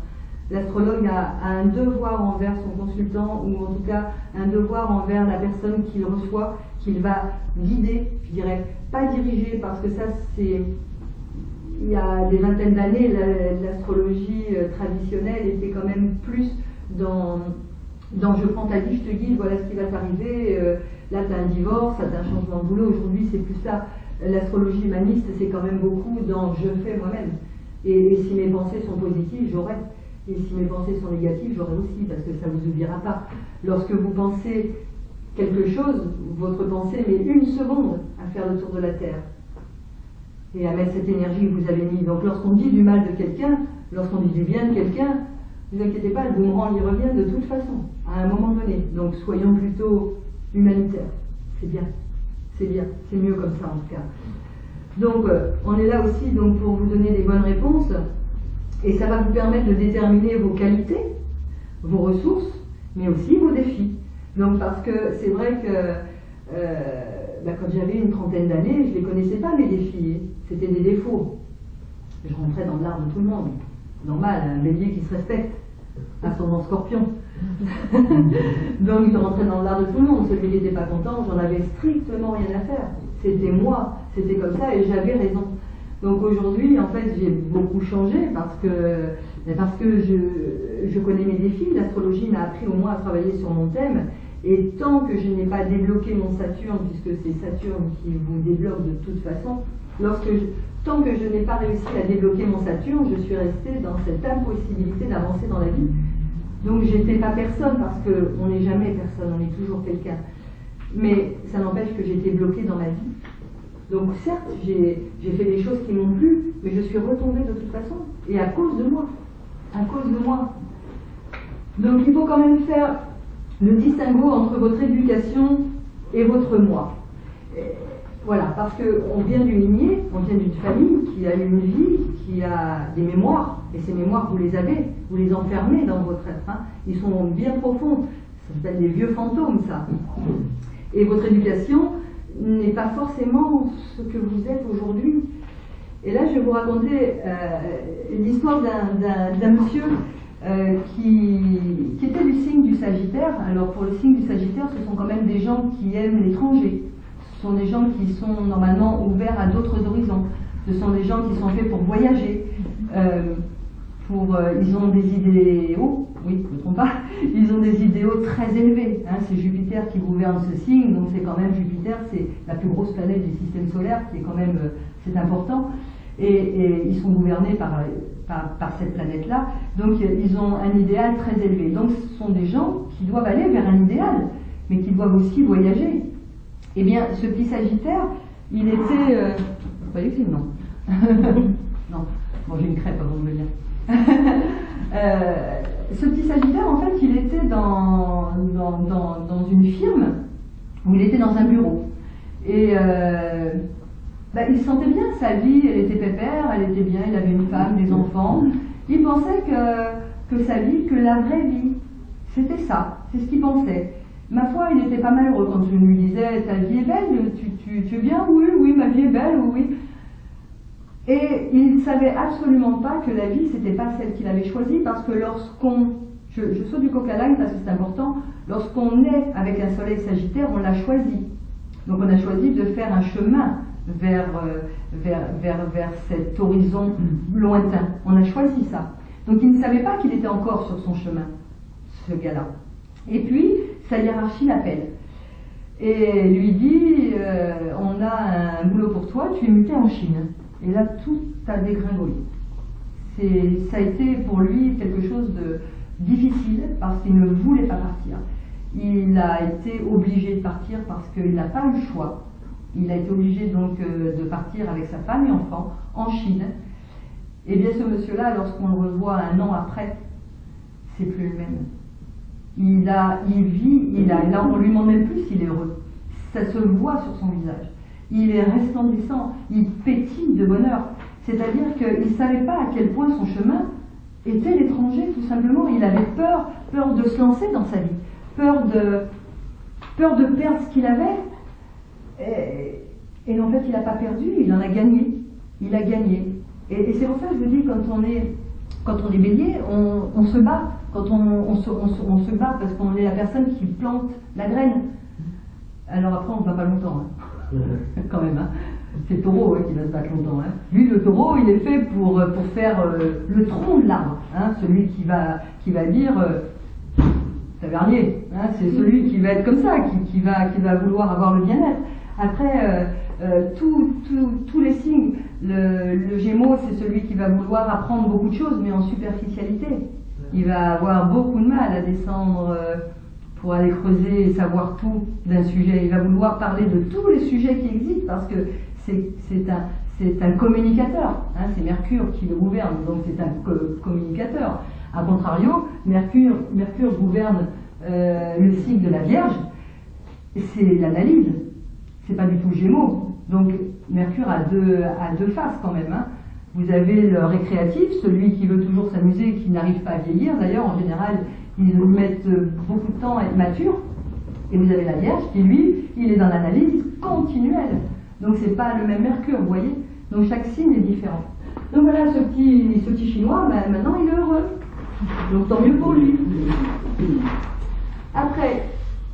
L'astrologue a un devoir envers son consultant, ou en tout cas un devoir envers la personne qu'il reçoit, qu'il va guider, je dirais, pas diriger, parce que ça, c'est... Il y a des vingtaines d'années, l'astrologie traditionnelle était quand même plus dans je prends ta vie, je te guide, voilà ce qui va t'arriver, là tu as un divorce, tu as un changement de boulot. Aujourd'hui, c'est plus ça. L'astrologie humaniste, c'est quand même beaucoup dans je fais moi-même. Et si mes pensées sont positives, j'aurai. Et si mes pensées sont négatives, j'aurai aussi, parce que ça ne vous oubliera pas. Lorsque vous pensez quelque chose, votre pensée met 1 seconde à faire le tour de la Terre et à mettre cette énergie que vous avez mise. Donc lorsqu'on dit du mal de quelqu'un, lorsqu'on dit du bien de quelqu'un, ne vous inquiétez pas, le boomerang y revient de toute façon, à un moment donné. Donc soyons plutôt humanitaires. C'est bien, c'est mieux comme ça en tout cas. Donc on est là aussi donc, pour vous donner des bonnes réponses, et ça va vous permettre de déterminer vos qualités, vos ressources, mais aussi vos défis. Donc parce que c'est vrai que quand j'avais une trentaine d'années, je ne les connaissais pas mes défis, c'était des défauts. Je rentrais dans l'art de tout le monde. Normal, un bélier qui se respecte, ascendant scorpion. Donc je rentrais dans l'art de tout le monde. Celui qui n'était pas content, j'en avais strictement rien à faire. C'était moi, c'était comme ça et j'avais raison. Donc aujourd'hui, en fait, j'ai beaucoup changé parce que je connais mes défis. L'astrologie m'a appris au moins à travailler sur mon thème. Et tant que je n'ai pas débloqué mon Saturne, puisque c'est Saturne qui vous débloque de toute façon, tant que je n'ai pas réussi à débloquer mon Saturne, je suis restée dans cette impossibilité d'avancer dans la vie. Donc j'étais pas personne, parce qu'on n'est jamais personne, on est toujours quelqu'un. Mais ça n'empêche que j'étais bloquée dans ma vie. Donc certes, j'ai fait des choses qui m'ont plu, mais je suis retombée de toute façon. Et à cause de moi. À cause de moi. Donc il faut quand même faire le distinguo entre votre éducation et votre moi. Voilà, parce qu'on vient d'une lignée, on vient d'une famille qui a eu une vie, qui a des mémoires, et ces mémoires, vous les avez, vous les enfermez dans votre être. Hein. Ils sont bien profonds, ça s'appelle des vieux fantômes, ça. Et votre éducation n'est pas forcément ce que vous êtes aujourd'hui. Et là, je vais vous raconter l'histoire d'un monsieur qui était du signe du Sagittaire. Alors, pour le signe du Sagittaire, ce sont quand même des gens qui aiment l'étranger. Ce sont des gens qui sont normalement ouverts à d'autres horizons. Ce sont des gens qui sont faits pour voyager. Ils ont des idéaux, oui, je ne me trompe pas, ils ont des idéaux très élevés. Hein, c'est Jupiter qui gouverne ce signe, donc c'est quand même Jupiter, c'est la plus grosse planète du système solaire, qui est quand même, c'est important. Et ils sont gouvernés par cette planète-là, donc ils ont un idéal très élevé. Donc ce sont des gens qui doivent aller vers un idéal, mais qui doivent aussi voyager. Eh bien, ce petit Sagittaire, il était... Vous voyez que c'est non. Non, bon, j'ai une crêpe avant de me dire. Ce petit Sagittaire, en fait, il était dans une firme où il était dans un bureau. Et il sentait bien sa vie, elle était pépère, elle était bien, il avait une femme, des enfants. Il pensait que sa vie, que la vraie vie, c'était ça, c'est ce qu'il pensait. Ma foi, il était pas malheureux quand je lui disais « Ta vie est belle, tu es bien? Oui, oui, ma vie est belle, oui. » Et il ne savait absolument pas que la vie, c'était pas celle qu'il avait choisie, parce que lorsqu'on... Je saute du coq à l'âne parce que c'est important. Lorsqu'on est avec un soleil Sagittaire, on l'a choisi. Donc on a choisi de faire un chemin vers cet horizon lointain. On a choisi ça. Donc il ne savait pas qu'il était encore sur son chemin, ce gars-là. Et puis, sa hiérarchie l'appelle. Et lui dit, on a un boulot pour toi, tu es muté en Chine. Et là, tout a dégringolé. Ça a été pour lui quelque chose de difficile parce qu'il ne voulait pas partir. Il a été obligé de partir parce qu'il n'a pas eu le choix. Il a été obligé donc de partir avec sa femme et enfants en Chine. Et bien ce monsieur-là, lorsqu'on le revoit 1 an après, c'est plus le même. Il vit, là on lui demande même plus s'il est heureux. Ça se voit sur son visage. Il est resplendissant, il pétille de bonheur. C'est-à-dire qu'il ne savait pas à quel point son chemin était l'étranger, tout simplement. Il avait peur de se lancer dans sa vie, peur de perdre ce qu'il avait. Et en fait, il n'a pas perdu, il en a gagné. Il a gagné. Et c'est pour ça que je vous dis, quand on est bélier, on se bat. Quand on se bat parce qu'on est la personne qui plante la graine. Alors après, on ne va pas longtemps, hein. Quand même. Hein. C'est le taureau qui va se battre longtemps. Hein. Lui, le taureau, il est fait pour faire le tronc de l'arbre. Hein. Celui qui va dire tavernier. Hein. C'est celui qui va être comme ça, qui va vouloir avoir le bien-être. Après, tous les signes, le Gémeaux, c'est celui qui va vouloir apprendre beaucoup de choses, mais en superficialité. Il va avoir beaucoup de mal à descendre pour aller creuser et savoir tout d'un sujet. Il va vouloir parler de tous les sujets qui existent parce que c'est un communicateur. Hein, c'est Mercure qui le gouverne, donc c'est un communicateur. A contrario, Mercure gouverne le signe de la Vierge, c'est l'analyse. C'est pas du tout Gémeaux. Donc Mercure a deux faces quand même. Hein. Vous avez le récréatif, celui qui veut toujours s'amuser et qui n'arrive pas à vieillir. D'ailleurs, en général, ils mettent beaucoup de temps à être matures. Et vous avez la Vierge qui, lui, il est dans l'analyse continuelle. Donc c'est pas le même Mercure, vous voyez. Donc chaque signe est différent. Donc voilà, ce petit Chinois, ben, maintenant il est heureux. Donc tant mieux pour lui. Après,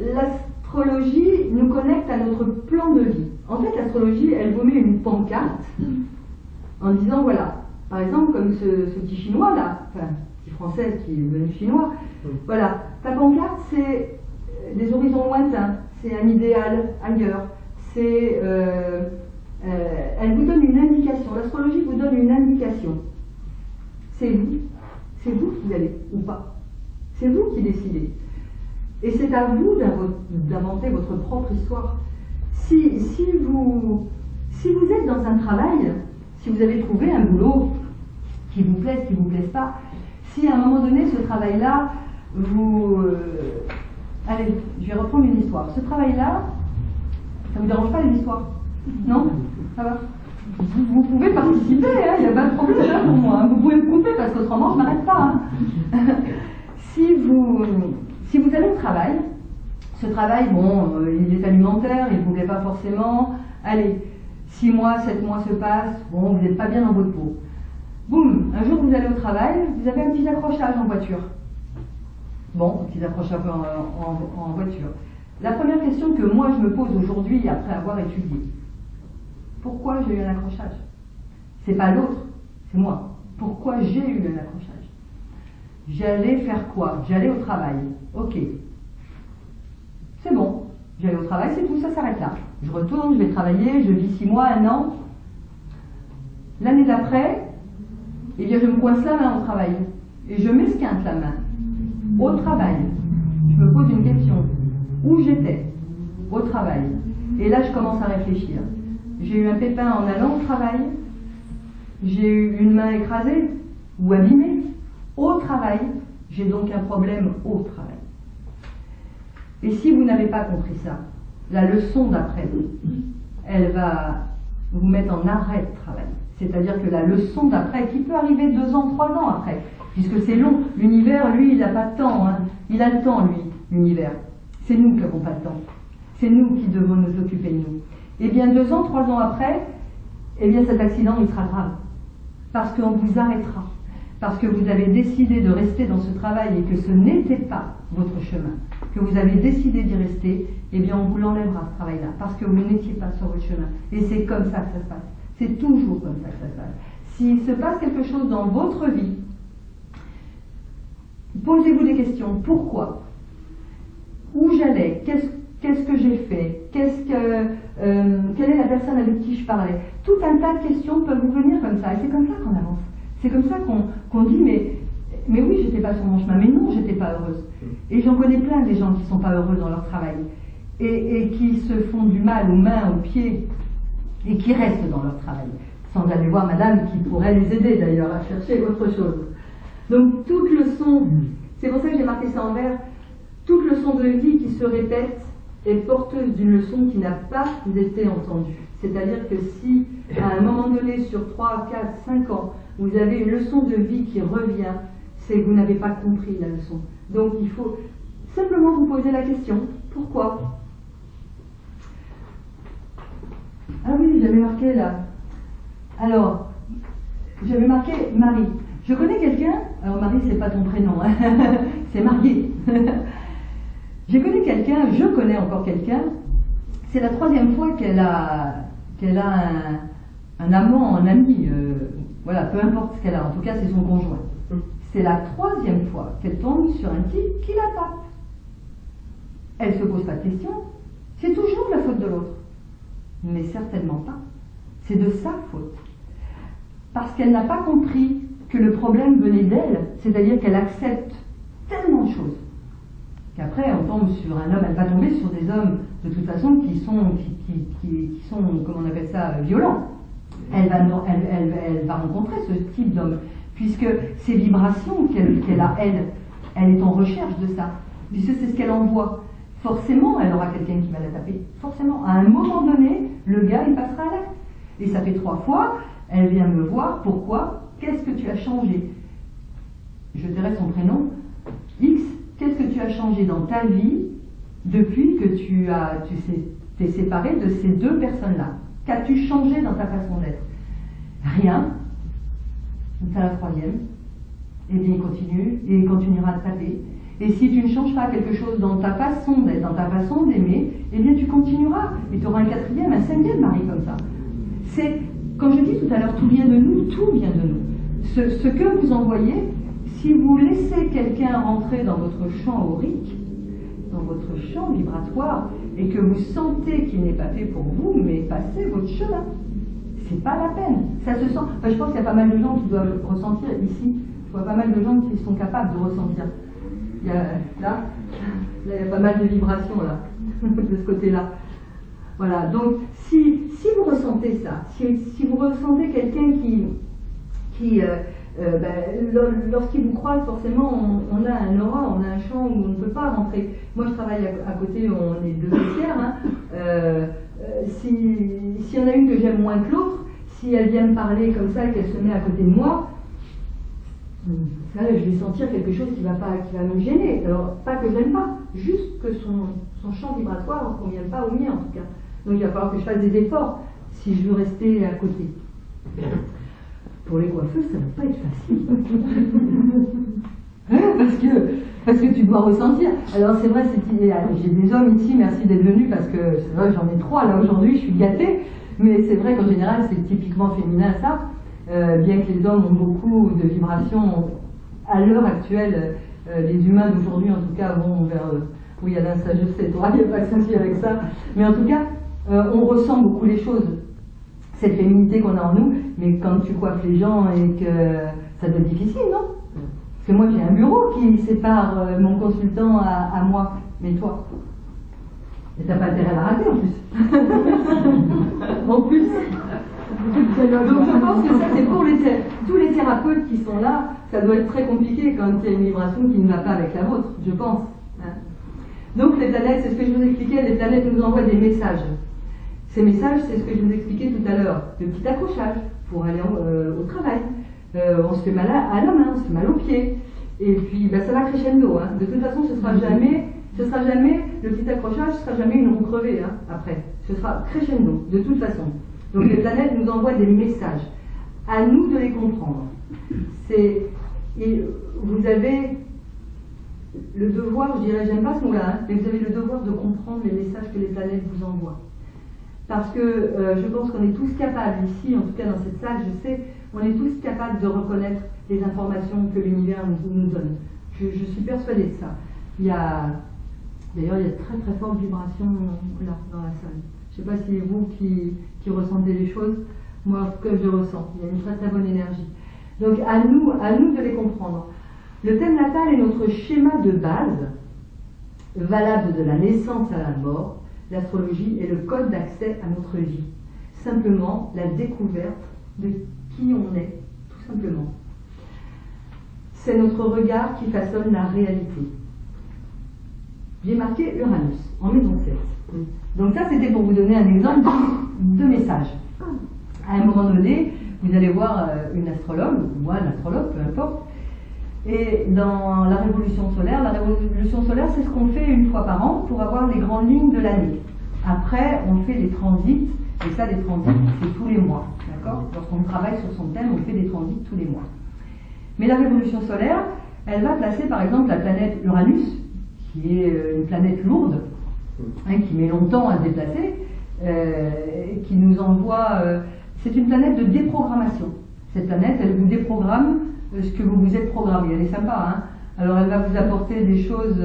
l'astrologie nous connecte à notre plan de vie. En fait, l'astrologie, elle vous met une pancarte en disant, voilà, par exemple, comme ce petit Chinois là, enfin, petit Français qui est devenu Chinois, voilà, ta pancarte, c'est des horizons lointains, c'est un idéal ailleurs, c'est, elle vous donne une indication, l'astrologie vous donne une indication. C'est vous qui y allez ou pas. C'est vous qui décidez. Et c'est à vous d'inventer votre propre histoire. Si vous êtes dans un travail, si vous avez trouvé un boulot qui vous plaise, qui ne vous plaise pas, si à un moment donné ce travail-là, allez, je vais reprendre une histoire. Ce travail-là, ça ne vous dérange pas les histoires? Non? Ça va? Vous pouvez participer, il n'y a pas de problème là pour moi. Vous pouvez me couper parce qu'autrement je ne m'arrête pas. Hein. Si vous allez au travail, ce travail, bon, il est alimentaire, il ne vous plaît pas forcément. Allez, 6 mois, 7 mois se passent, bon, vous n'êtes pas bien dans votre peau. Boum, un jour vous allez au travail, vous avez un petit accrochage en voiture. Bon, un petit accrochage en voiture. La première question que moi je me pose aujourd'hui, après avoir étudié, pourquoi j'ai eu un accrochage? C'est pas l'autre, c'est moi. Pourquoi j'ai eu un accrochage? J'allais faire quoi? J'allais au travail. Ok. C'est bon. J'allais au travail, c'est tout, ça s'arrête là. Je retourne, je vais travailler, je vis 6 mois, 1 an. L'année d'après, eh bien je me coince la main au travail. Et je m'esquinte la main. Au travail. Je me pose une question. Où j'étais? Au travail. Et là, je commence à réfléchir. J'ai eu un pépin en allant au travail. J'ai eu une main écrasée ou abîmée au travail. J'ai donc un problème au travail. Et si vous n'avez pas compris ça, la leçon d'après, elle va vous mettre en arrêt de travail. C'est-à-dire que la leçon d'après, qui peut arriver 2 ans, 3 ans après, puisque c'est long, l'univers, lui, il n'a pas de temps. Hein. Il a le temps, lui, l'univers. C'est nous qui n'avons pas de temps. C'est nous qui devons nous occuper de nous. Eh bien, 2 ans, 3 ans après, eh bien, cet accident, il sera grave. Parce qu'on vous arrêtera. Parce que vous avez décidé de rester dans ce travail et que ce n'était pas votre chemin. Que vous avez décidé d'y rester, eh bien, on vous l'enlèvera, ce travail-là. Parce que vous n'étiez pas sur votre chemin. Et c'est comme ça que ça se passe. C'est toujours comme ça que ça se passe. S'il se passe quelque chose dans votre vie, posez-vous des questions. Pourquoi? Où j'allais? Qu'est-ce que j'ai fait? Quelle est la personne avec qui je parlais? Tout un tas de questions peuvent vous venir comme ça. Et c'est comme ça qu'on avance. C'est comme ça qu'on dit, mais oui, j'étais pas sur mon chemin. Mais non, j'étais pas heureuse. Et j'en connais plein des gens qui sont pas heureux dans leur travail. Et qui se font du mal aux mains, aux pieds, et qui restent dans leur travail. Sans aller voir madame qui pourrait les aider d'ailleurs à chercher autre chose. Donc toute leçon, c'est pour ça que j'ai marqué ça en vert, toute leçon de vie qui se répète est porteuse d'une leçon qui n'a pas été entendue. C'est-à-dire que si, à un moment donné, sur 3, 4, 5 ans, vous avez une leçon de vie qui revient, c'est que vous n'avez pas compris la leçon. Donc il faut simplement vous poser la question, pourquoi? Ah oui, j'avais marqué là. Alors, j'avais marqué Marie. Je connais quelqu'un, alors Marie c'est pas ton prénom, hein, c'est Mariée. Je connais encore quelqu'un, c'est la 3e fois qu'elle a un amant, un ami, voilà, peu importe ce qu'elle a, en tout cas c'est son conjoint. C'est la 3e fois qu'elle tombe sur un type qui la tape. Elle se pose pas de questions, c'est toujours la faute de l'autre. Mais certainement pas. C'est de sa faute. Parce qu'elle n'a pas compris que le problème venait d'elle, c'est-à-dire qu'elle accepte tellement de choses qu'après on tombe sur un homme, elle va tomber sur des hommes de toute façon qui sont, comment on appelle ça, violents. Elle va rencontrer ce type d'homme, puisque ces vibrations qu'elle a, elle est en recherche de ça, puisque c'est ce qu'elle envoie. Forcément, elle aura quelqu'un qui va la taper. Forcément, à un moment donné, le gars, il passera à l'acte. Et ça fait 3 fois, elle vient me voir, pourquoi? Qu'est-ce que tu as changé? Je dirais son prénom, X, qu'est-ce que tu as changé dans ta vie depuis que t'es séparé de ces 2 personnes-là? Qu'as-tu changé dans ta façon d'être? Rien. C'est la 3e. Et bien il continue, et il continuera de taper. Et si tu ne changes pas quelque chose dans ta façon d'être, dans ta façon d'aimer, eh bien tu continueras. Et tu auras un 4e, un 5e mari comme ça. C'est, comme je dis tout à l'heure, tout vient de nous, tout vient de nous. Ce que vous envoyez, si vous laissez quelqu'un rentrer dans votre champ aurique, dans votre champ vibratoire, et que vous sentez qu'il n'est pas fait pour vous, mais passez votre chemin. C'est pas la peine. Ça se sent. Enfin, je pense qu'il y a pas mal de gens qui doivent ressentir ici. Je vois pas mal de gens qui sont capables de ressentir. Il y a, là, il y a pas mal de vibrations là, de ce côté-là. Voilà. Donc, si vous ressentez ça, si vous ressentez quelqu'un lorsqu'il vous croise, forcément, on a un aura, on a un champ où on ne peut pas rentrer. Moi, je travaille à côté, on est 2 tiers. Hein. S'il y en a une que j'aime moins que l'autre, si elle vient me parler comme ça et qu'elle se met à côté de moi, je vais sentir quelque chose qui va me gêner. Alors, pas que j'aime pas, juste que son champ vibratoire ne convienne pas au mien en tout cas. Donc il va falloir que je fasse des efforts si je veux rester à côté. Pour les coiffeuses, ça ne va pas être facile. parce que tu dois ressentir. Alors c'est vrai, j'ai des hommes ici, merci d'être venus, parce que c'est vrai que j'en ai 3 là aujourd'hui, je suis gâtée. Mais c'est vrai qu'en général, c'est typiquement féminin ça. Bien que les hommes ont beaucoup de vibrations à l'heure actuelle, les humains d'aujourd'hui en tout cas vont vers... oui Alain, ça je sais, toi, il n'y a pas de souci avec ça. Mais en tout cas, on ressent beaucoup les choses. Cette féminité qu'on a en nous, mais quand tu coiffes les gens et que ça doit être difficile, non? Parce que moi j'ai un bureau qui sépare mon consultant à moi, mais toi, et t'as pas intérêt à la rater en plus. En plus. Donc je pense que ça c'est pour tous les thérapeutes qui sont là, ça doit être très compliqué quand il y a une vibration qui ne va pas avec la vôtre, je pense. Hein. Donc les planètes, c'est ce que je vous expliquais, les planètes nous envoient des messages. Ces messages, c'est ce que je vous expliquais tout à l'heure. Le petit accrochage pour aller au travail. On se fait mal à la main, on se fait mal aux pieds. Et puis, ça va crescendo. Hein. De toute façon, ce sera jamais, le petit accrochage, ce sera jamais une roue crevée hein, après. Ce sera crescendo, de toute façon. Donc les planètes nous envoient des messages. À nous de les comprendre. Et vous avez le devoir, je dirais, j'aime pas ce mot-là, hein, mais vous avez le devoir de comprendre les messages que les planètes vous envoient. Parce que je pense qu'on est tous capables, ici, en tout cas dans cette salle, je sais, on est tous capables de reconnaître les informations que l'univers nous donne. Je suis persuadée de ça. D'ailleurs, il y a de très très fortes vibrations là, dans la salle. Je ne sais pas si c'est vous qui ressentez les choses, moi en tout cas je ressens. Il y a une très très bonne énergie. Donc à nous de les comprendre. Le thème natal est notre schéma de base, valable de la naissance à la mort. L'astrologie est le code d'accès à notre vie. Simplement la découverte de qui on est, tout simplement. C'est notre regard qui façonne la réalité. J'ai marqué Uranus, en maison 7. Donc ça, c'était pour vous donner un exemple de message. À un moment donné, vous allez voir une astrologue, ou un astrologue, peu importe, et dans la révolution solaire, c'est ce qu'on fait une fois par an pour avoir les grandes lignes de l'année. Après, on fait les transits, c'est ça des transits, c'est tous les mois, d'accord? Lorsqu'on travaille sur son thème, on fait des transits tous les mois. Mais la révolution solaire, elle va placer par exemple la planète Uranus, qui est une planète lourde, qui met longtemps à se déplacer, qui nous envoie... c'est une planète de déprogrammation. Cette planète, elle vous déprogramme ce que vous vous êtes programmé. Elle est sympa, hein? Alors elle va vous apporter des choses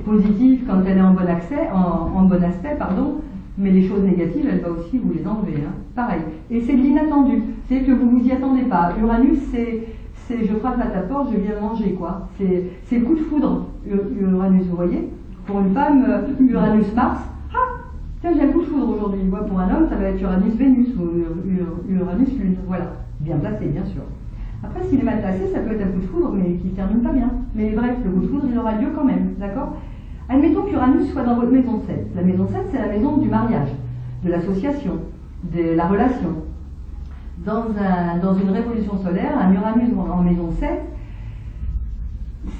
positives quand elle est en bon aspect, pardon, mais les choses négatives, elle va aussi vous les enlever, hein? Pareil. Et c'est de l'inattendu, c'est que vous vous y attendez pas. Uranus, c'est je frappe à ta porte, je viens manger, quoi. C'est le coup de foudre, Uranus, vous voyez. Pour une femme, Uranus-Mars, ah, tiens, j'ai un coup de foudre aujourd'hui. Pour un homme, ça va être Uranus-Vénus ou Uranus-Lune, voilà. Bien placé, bien sûr. Après, s'il est mal placé, ça peut être un coup de foudre, mais qui ne termine pas bien. Mais bref, le coup de foudre, il aura lieu quand même, d'accord? Admettons qu'Uranus soit dans votre maison 7. La maison 7, c'est la maison du mariage, de l'association, de la relation. Dans une révolution solaire, un Uranus en maison 7,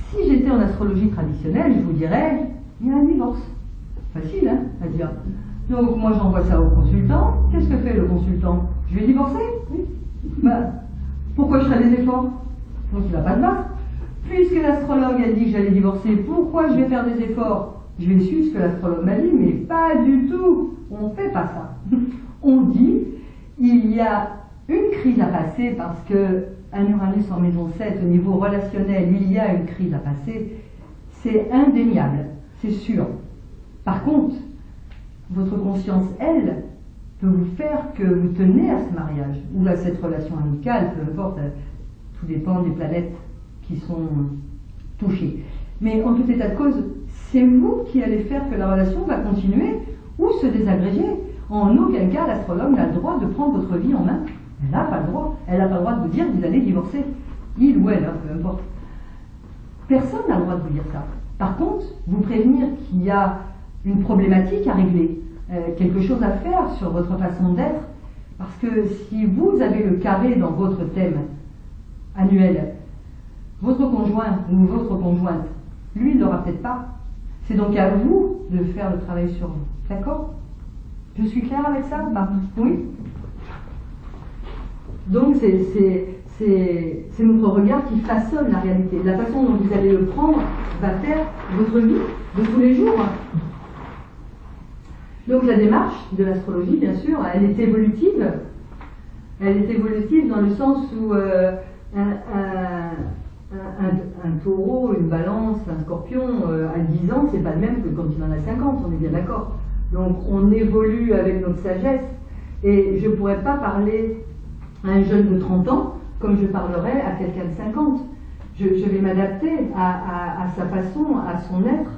si j'étais en astrologie traditionnelle, je vous dirais, il y a un divorce. Facile, hein, à dire. Donc, moi, j'envoie ça au consultant. Qu'est-ce que fait le consultant? Je vais divorcer? Oui. Ben, pourquoi je ferais des efforts? Donc, il n'a pas de base. Puisque l'astrologue a dit que j'allais divorcer, pourquoi je vais faire des efforts? Je vais suivre ce que l'astrologue m'a dit, mais pas du tout. On ne fait pas ça. On dit, il y a une crise à passer parce que un Uranus en maison 7, au niveau relationnel, il y a une crise à passer. C'est indéniable, c'est sûr. Par contre, votre conscience, elle, peut vous faire que vous tenez à ce mariage ou à cette relation amicale, peu importe, tout dépend des planètes qui sont touchées. Mais en tout état de cause, c'est vous qui allez faire que la relation va continuer ou se désagréger. En aucun cas, l'astrologue n'a le droit de prendre votre vie en main. Elle n'a pas le droit. Elle n'a pas le droit de vous dire que vous allez divorcer. Il ou elle, hein, peu importe. Personne n'a le droit de vous dire ça. Par contre, vous prévenir qu'il y a une problématique à régler, quelque chose à faire sur votre façon d'être, parce que si vous avez le carré dans votre thème annuel, votre conjoint ou votre conjointe, lui, il ne l'aura peut-être pas. C'est donc à vous de faire le travail sur vous. D'accord? Je suis claire avec ça? Oui. Donc c'est notre regard qui façonne la réalité. La façon dont vous allez le prendre va faire votre vie de tous les jours. Donc la démarche de l'astrologie, bien sûr, elle est évolutive. Elle est évolutive dans le sens où un taureau, une balance, un scorpion, à 10 ans, c'est pas le même que quand il en a 50, on est bien d'accord. Donc on évolue avec notre sagesse. Et je ne pourrais pas parler à un jeune de 30 ans comme je parlerais à quelqu'un de 50. Je vais m'adapter à sa façon, à son être,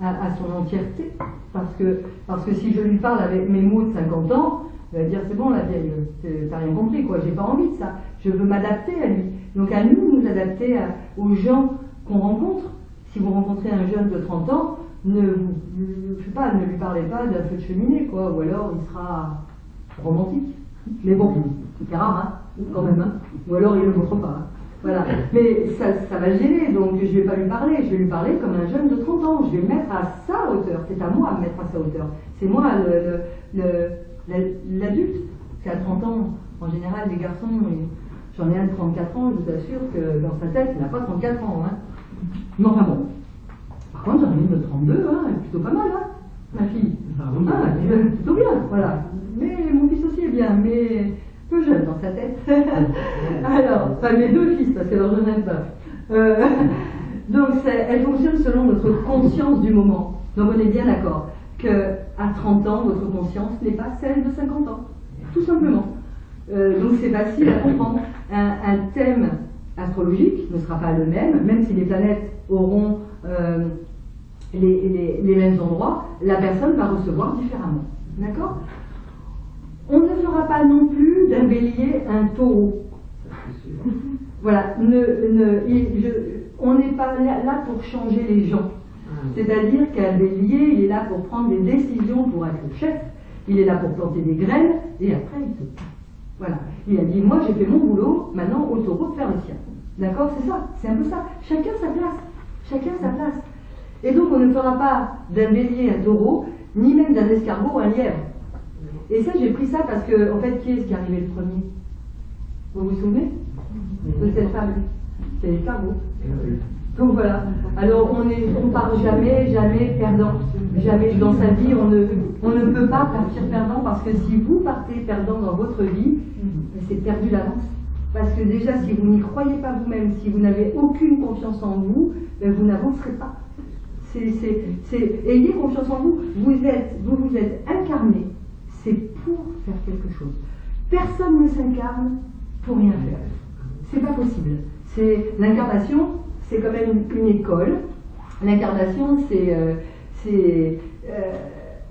à son entièreté. Parce que si je lui parle avec mes mots de 50 ans, il va dire c'est bon la vieille, t'as rien compris quoi, j'ai pas envie de ça. Je veux m'adapter à lui. Donc à nous adapter aux gens qu'on rencontre. Si vous rencontrez un jeune de 30 ans, ne lui parlez pas d'un feu de cheminée quoi, ou alors il sera romantique. Mais bon, c'est rare, hein, quand même, hein. Ou alors il ne le montre pas. Hein. Voilà. Mais ça va le gêner, donc je ne vais pas lui parler. Je vais lui parler comme un jeune de 30 ans. Je vais le mettre à sa hauteur. C'est à moi de me mettre à sa hauteur. C'est moi l'adulte. C'est à 30 ans, en général, les garçons, j'en ai un de 34 ans, je vous assure que dans sa tête, il n'a pas 34 ans. Hein. Mais enfin bon. Par contre, j'en ai une de 32, hein, elle est plutôt pas mal, hein, ma fille. Elle est plutôt bien, voilà. Mais mon fils aussi est bien, mais peu jeune dans sa tête. Alors, enfin mes deux fils, parce que alors je n'aime pas. Donc elle fonctionne selon notre conscience du moment. Donc on est bien d'accord qu'à 30 ans, votre conscience n'est pas celle de 50 ans. Tout simplement. Donc c'est facile à comprendre. Un thème astrologique ne sera pas le même si les planètes auront les mêmes endroits, la personne va recevoir différemment. D'accord? On ne fera pas non plus d'un bélier un taureau. Voilà, on n'est pas là pour changer les gens. C'est-à-dire qu'un bélier, il est là pour prendre des décisions, pour être le chef, il est là pour planter des graines, et après il se passe. Voilà. Il a dit, moi j'ai fait mon boulot, maintenant au taureau de faire le sien. D'accord? C'est ça, c'est un peu ça. Chacun sa place. Chacun sa place. Et donc on ne fera pas d'un bélier un taureau, ni même d'un escargot un lièvre. Et ça, j'ai pris ça parce que, en fait, qui est-ce qui est arrivé le premier? Vous vous souvenez de cette femme? C'est les carreaux. Donc voilà. Alors on part jamais perdant. Jamais dans sa vie, on ne peut pas partir perdant, parce que si vous partez perdant dans votre vie, c'est perdu d'avance. Parce que déjà, si vous n'y croyez pas vous-même, si vous n'avez aucune confiance en vous, ben vous n'avancerez pas. Ayez confiance en vous. Vous vous êtes incarné. C'est pour faire quelque chose. Personne ne s'incarne pour rien faire. C'est pas possible. L'incarnation, c'est quand même une école. L'incarnation,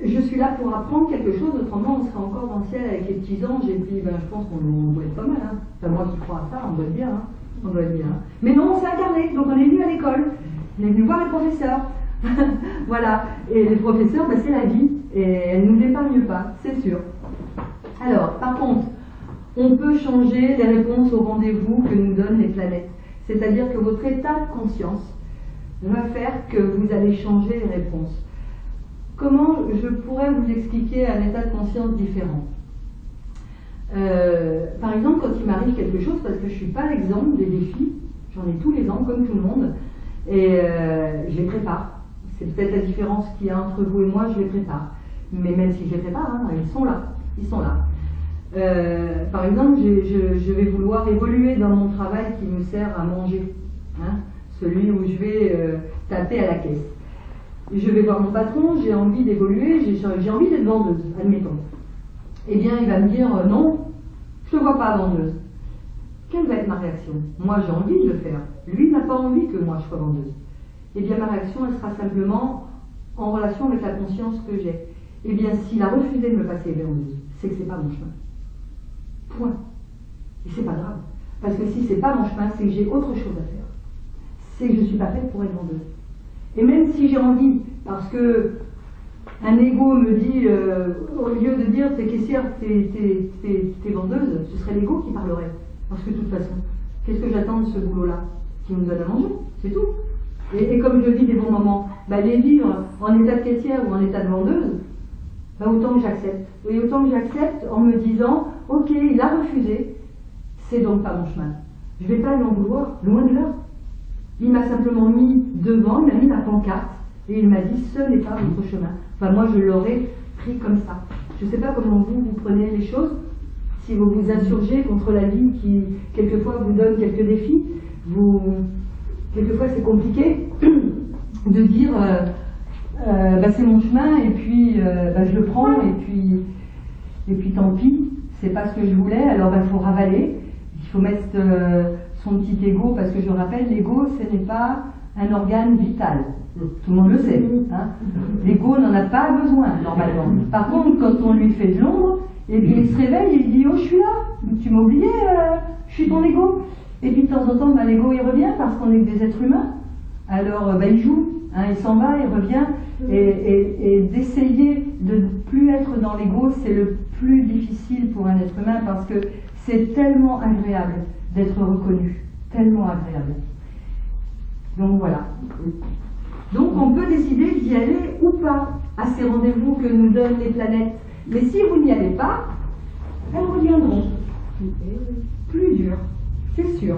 je suis là pour apprendre quelque chose, autrement on serait encore dans le ciel avec les petits anges, et puis ben, je pense qu'on doit être pas mal. Hein. Enfin, moi qui crois à ça, on doit être bien. Hein. On doit être bien. Hein. Mais non, on s'est incarné, donc on est venu à l'école. On est venu voir les professeurs. Voilà. Et les professeurs, ben, c'est la vie. Et elle ne nous épargne pas, c'est sûr. Alors, par contre, on peut changer les réponses au rendez-vous que nous donnent les planètes. C'est-à-dire que votre état de conscience va faire que vous allez changer les réponses. Comment je pourrais vous expliquer un état de conscience différent? Par exemple, quand il m'arrive quelque chose, parce que je ne suis pas l'exemple des défis, j'en ai tous les ans, comme tout le monde, et je les prépare. C'est peut-être la différence qu'il y a entre vous et moi, je les prépare. Mais même si je les prépare, hein, ils sont là. Ils sont là. Par exemple, je vais vouloir évoluer dans mon travail qui me sert à manger, hein, celui où je vais taper à la caisse. Je vais voir mon patron, j'ai envie d'évoluer, j'ai envie d'être vendeuse, admettons. Eh bien, il va me dire non, je ne te vois pas vendeuse. Quelle va être ma réaction? Moi, j'ai envie de le faire. Lui n'a pas envie que moi je sois vendeuse. Eh bien, ma réaction, elle sera simplement en relation avec la conscience que j'ai. Eh bien, s'il a refusé de me passer vendeuse, c'est que c'est pas mon chemin. Point. Et c'est pas grave. Parce que si c'est pas mon chemin, c'est que j'ai autre chose à faire. C'est que je suis pas faite pour être vendeuse. Et même si j'ai envie, parce que un ego me dit, au lieu de dire t'es caissière, t'es vendeuse, ce serait l'ego qui parlerait. Parce que de toute façon, qu'est-ce que j'attends de ce boulot-là? Qui me donne à manger, c'est tout. Et comme je vis des bons moments, bah, les vivre en état de caissière ou en état de vendeuse, bah, autant que j'accepte. Et autant que j'accepte en me disant, ok, il a refusé, c'est donc pas mon chemin. Je vais pas lui en vouloir, loin de là. Il m'a simplement mis devant, il m'a mis la pancarte, et il m'a dit, ce n'est pas votre chemin. Enfin, moi, je l'aurais pris comme ça. Je ne sais pas comment vous prenez les choses, si vous vous insurgez contre la vie qui, quelquefois, vous donne quelques défis. Quelquefois, c'est compliqué de dire, bah, c'est mon chemin, et puis bah, je le prends, et puis tant pis, c'est pas ce que je voulais, alors il faut ravaler, il faut mettre son petit ego, parce que je rappelle, l'ego, ce n'est pas un organe vital. Tout le monde le sait. Hein. L'ego n'en a pas besoin, normalement. Par contre, quand on lui fait de l'ombre, et puis il se réveille et il dit, oh, je suis là, tu m'as oublié, je suis ton ego. Et puis de temps en temps, bah, l'ego, il revient, parce qu'on est des êtres humains. Alors, bah, il joue, hein, il s'en va, il revient. Et d'essayer de ne plus être dans l'ego, c'est le plus difficile pour un être humain, parce que c'est tellement agréable d'être reconnu, tellement agréable. Donc voilà. Donc on peut décider d'y aller ou pas à ces rendez-vous que nous donnent les planètes. Mais si vous n'y allez pas, elles reviendront. Plus dur, c'est sûr.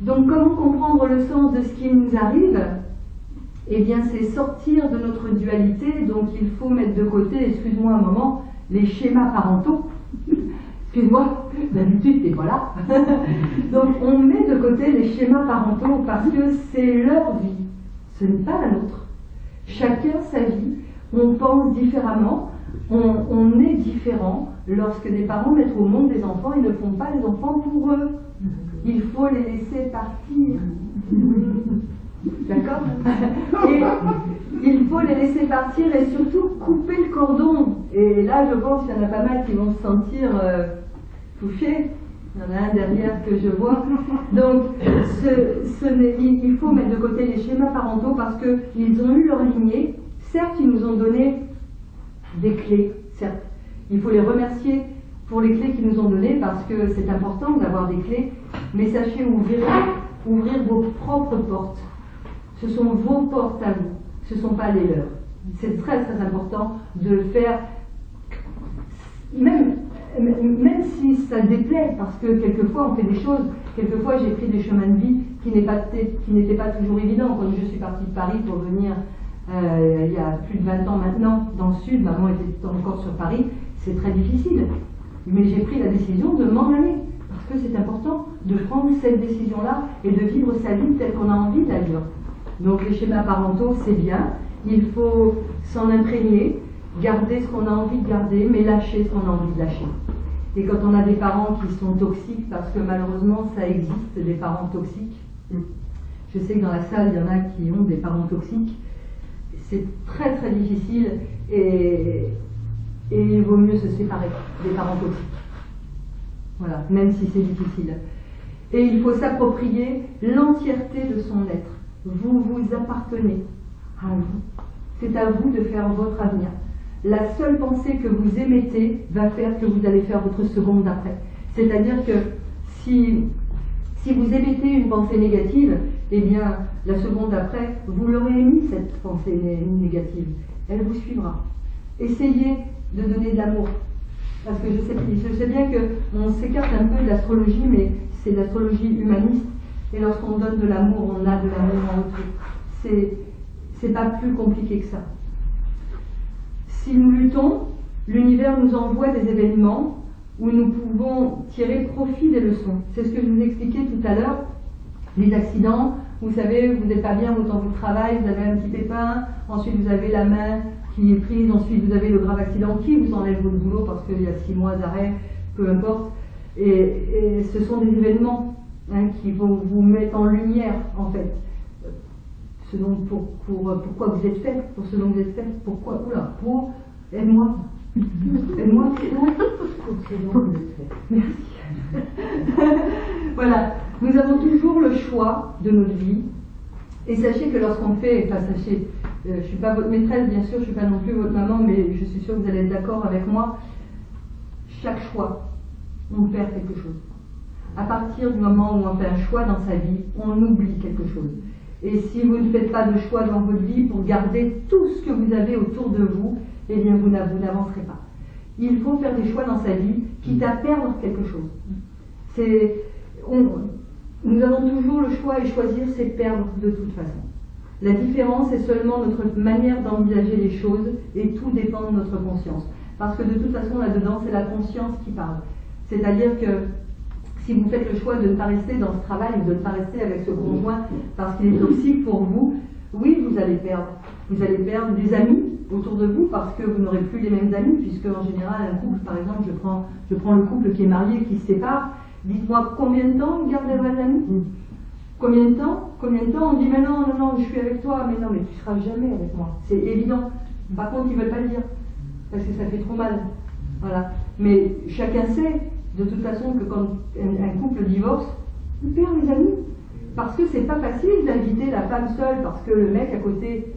Donc comment comprendre le sens de ce qui nous arrive? Eh bien c'est sortir de notre dualité, donc il faut mettre de côté, excuse-moi un moment, les schémas parentaux. Excuse-moi, d'habitude t'es pas là. Donc on met de côté les schémas parentaux parce que c'est leur vie, ce n'est pas la nôtre. Chacun sa vie, on pense différemment, on est différent. Lorsque des parents mettent au monde des enfants, ils ne font pas les enfants pour eux. Il faut les laisser partir. D'accord? Et il faut les laisser partir et surtout couper le cordon. Et là, je pense qu'il y en a pas mal qui vont se sentir touchés. Il y en a un derrière que je vois. Donc, il faut mettre de côté les schémas parentaux parce qu'ils ont eu leur lignée. Certes, ils nous ont donné des clés, certes. Il faut les remercier pour les clés qu'ils nous ont données parce que c'est important d'avoir des clés. Mais sachez ouvrir vos propres portes. Ce sont vos portes à vous, ce ne sont pas les leurs. C'est très très important de le faire même si ça déplaît, parce que quelquefois on fait des choses, quelquefois j'ai pris des chemins de vie qui n'étaient pas toujours évidents. Quand je suis partie de Paris pour venir il y a plus de 20 ans maintenant dans le sud, maman était encore sur Paris, c'est très difficile. Mais j'ai pris la décision de m'en aller, parce que c'est important de prendre cette décision-là et de vivre sa vie telle qu'on a envie de la vivre. Donc les schémas parentaux, c'est bien, il faut s'en imprégner, garder ce qu'on a envie de garder, mais lâcher ce qu'on a envie de lâcher. Et quand on a des parents qui sont toxiques, parce que malheureusement ça existe, des parents toxiques, je sais que dans la salle, il y en a qui ont des parents toxiques, c'est très très difficile et il vaut mieux se séparer des parents toxiques. Voilà, même si c'est difficile. Et il faut s'approprier l'entièreté de son être. Vous vous appartenez à vous. C'est à vous de faire votre avenir. La seule pensée que vous émettez va faire que vous allez faire votre seconde d'après. C'est-à-dire que si vous émettez une pensée négative, eh bien, la seconde d'après, vous l'aurez émis, cette pensée négative. Elle vous suivra. Essayez de donner de l'amour. Parce que je sais bien qu'on s'écarte un peu de l'astrologie, mais c'est l'astrologie humaniste. Et lorsqu'on donne de l'amour, on a de l'amour en retour. C'est pas plus compliqué que ça. Si nous luttons, l'univers nous envoie des événements où nous pouvons tirer profit des leçons. C'est ce que je vous expliquais tout à l'heure. Les accidents, vous savez, vous n'êtes pas bien au temps du travail, vous avez un petit pépin, ensuite vous avez la main qui est prise, ensuite vous avez le grave accident qui vous enlève votre boulot parce qu'il y a 6 mois d'arrêt, peu importe. Et ce sont des événements qui vont vous mettre en lumière, en fait. Pourquoi vous êtes fait, pour ce dont vous êtes fait, pourquoi, pour, aide-moi, aide-moi, pour ce dont vous êtes fait. Merci. Voilà, nous avons toujours le choix de notre vie, et sachez que lorsqu'on fait, enfin sachez, je ne suis pas votre maîtresse, bien sûr, je ne suis pas non plus votre maman, mais je suis sûre que vous allez être d'accord avec moi, chaque choix, on perd quelque chose. À partir du moment où on fait un choix dans sa vie, on oublie quelque chose. Et si vous ne faites pas de choix dans votre vie pour garder tout ce que vous avez autour de vous, eh bien vous n'avancerez pas. Il faut faire des choix dans sa vie, quitte à perdre quelque chose. Nous avons toujours le choix et choisir, c'est perdre de toute façon. La différence est seulement notre manière d'envisager les choses et tout dépend de notre conscience. Parce que de toute façon, là-dedans, c'est la conscience qui parle. C'est-à-dire que si vous faites le choix de ne pas rester dans ce travail, de ne pas rester avec ce conjoint parce qu'il est toxique pour vous, oui, vous allez perdre. Vous allez perdre des amis autour de vous parce que vous n'aurez plus les mêmes amis, puisque en général, un couple, par exemple, je prends le couple qui est marié, qui se sépare, dites-moi combien de temps vous gardez vos amis? Combien de temps? On dit mais non, je suis avec toi, mais non, mais tu ne seras jamais avec moi. C'est évident. Par contre, ils ne veulent pas le dire, parce que ça fait trop mal. Voilà. Mais chacun sait, de toute façon, que quand un couple divorce, il perd les amis. Parce que c'est pas facile d'inviter la femme seule, parce que le mec à côté,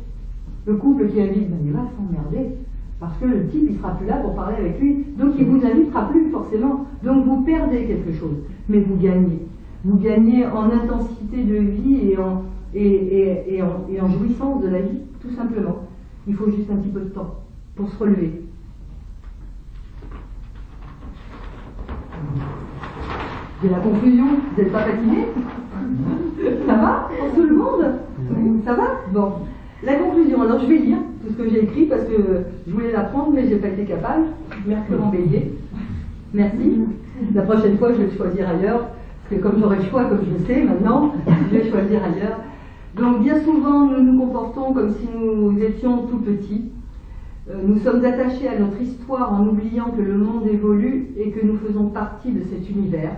le couple qui invite, ben, il va s'emmerder. Parce que le type, il sera plus là pour parler avec lui. Donc il vous invitera plus, forcément. Donc vous perdez quelque chose. Mais vous gagnez. Vous gagnez en intensité de vie et en jouissance de la vie, tout simplement. Il faut juste un petit peu de temps pour se relever. C'est la conclusion. Vous n'êtes pas fatigué? Ça va pour tout le monde? Ça va? Bon. La conclusion. Alors je vais lire tout ce que j'ai écrit parce que je voulais l'apprendre mais je n'ai pas été capable. Mercure en Bélier. Merci. La prochaine fois je vais le choisir ailleurs. Parce que comme j'aurai le choix, comme je le sais maintenant, je vais choisir ailleurs. Donc bien souvent nous nous comportons comme si nous étions tout petits. Nous sommes attachés à notre histoire en oubliant que le monde évolue et que nous faisons partie de cet univers.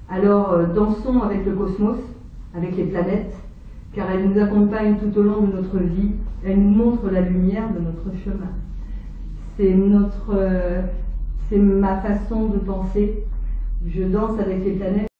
Alors dansons avec le cosmos, avec les planètes, car elles nous accompagnent tout au long de notre vie, elles nous montrent la lumière de notre chemin. C'est ma façon de penser. Je danse avec les planètes.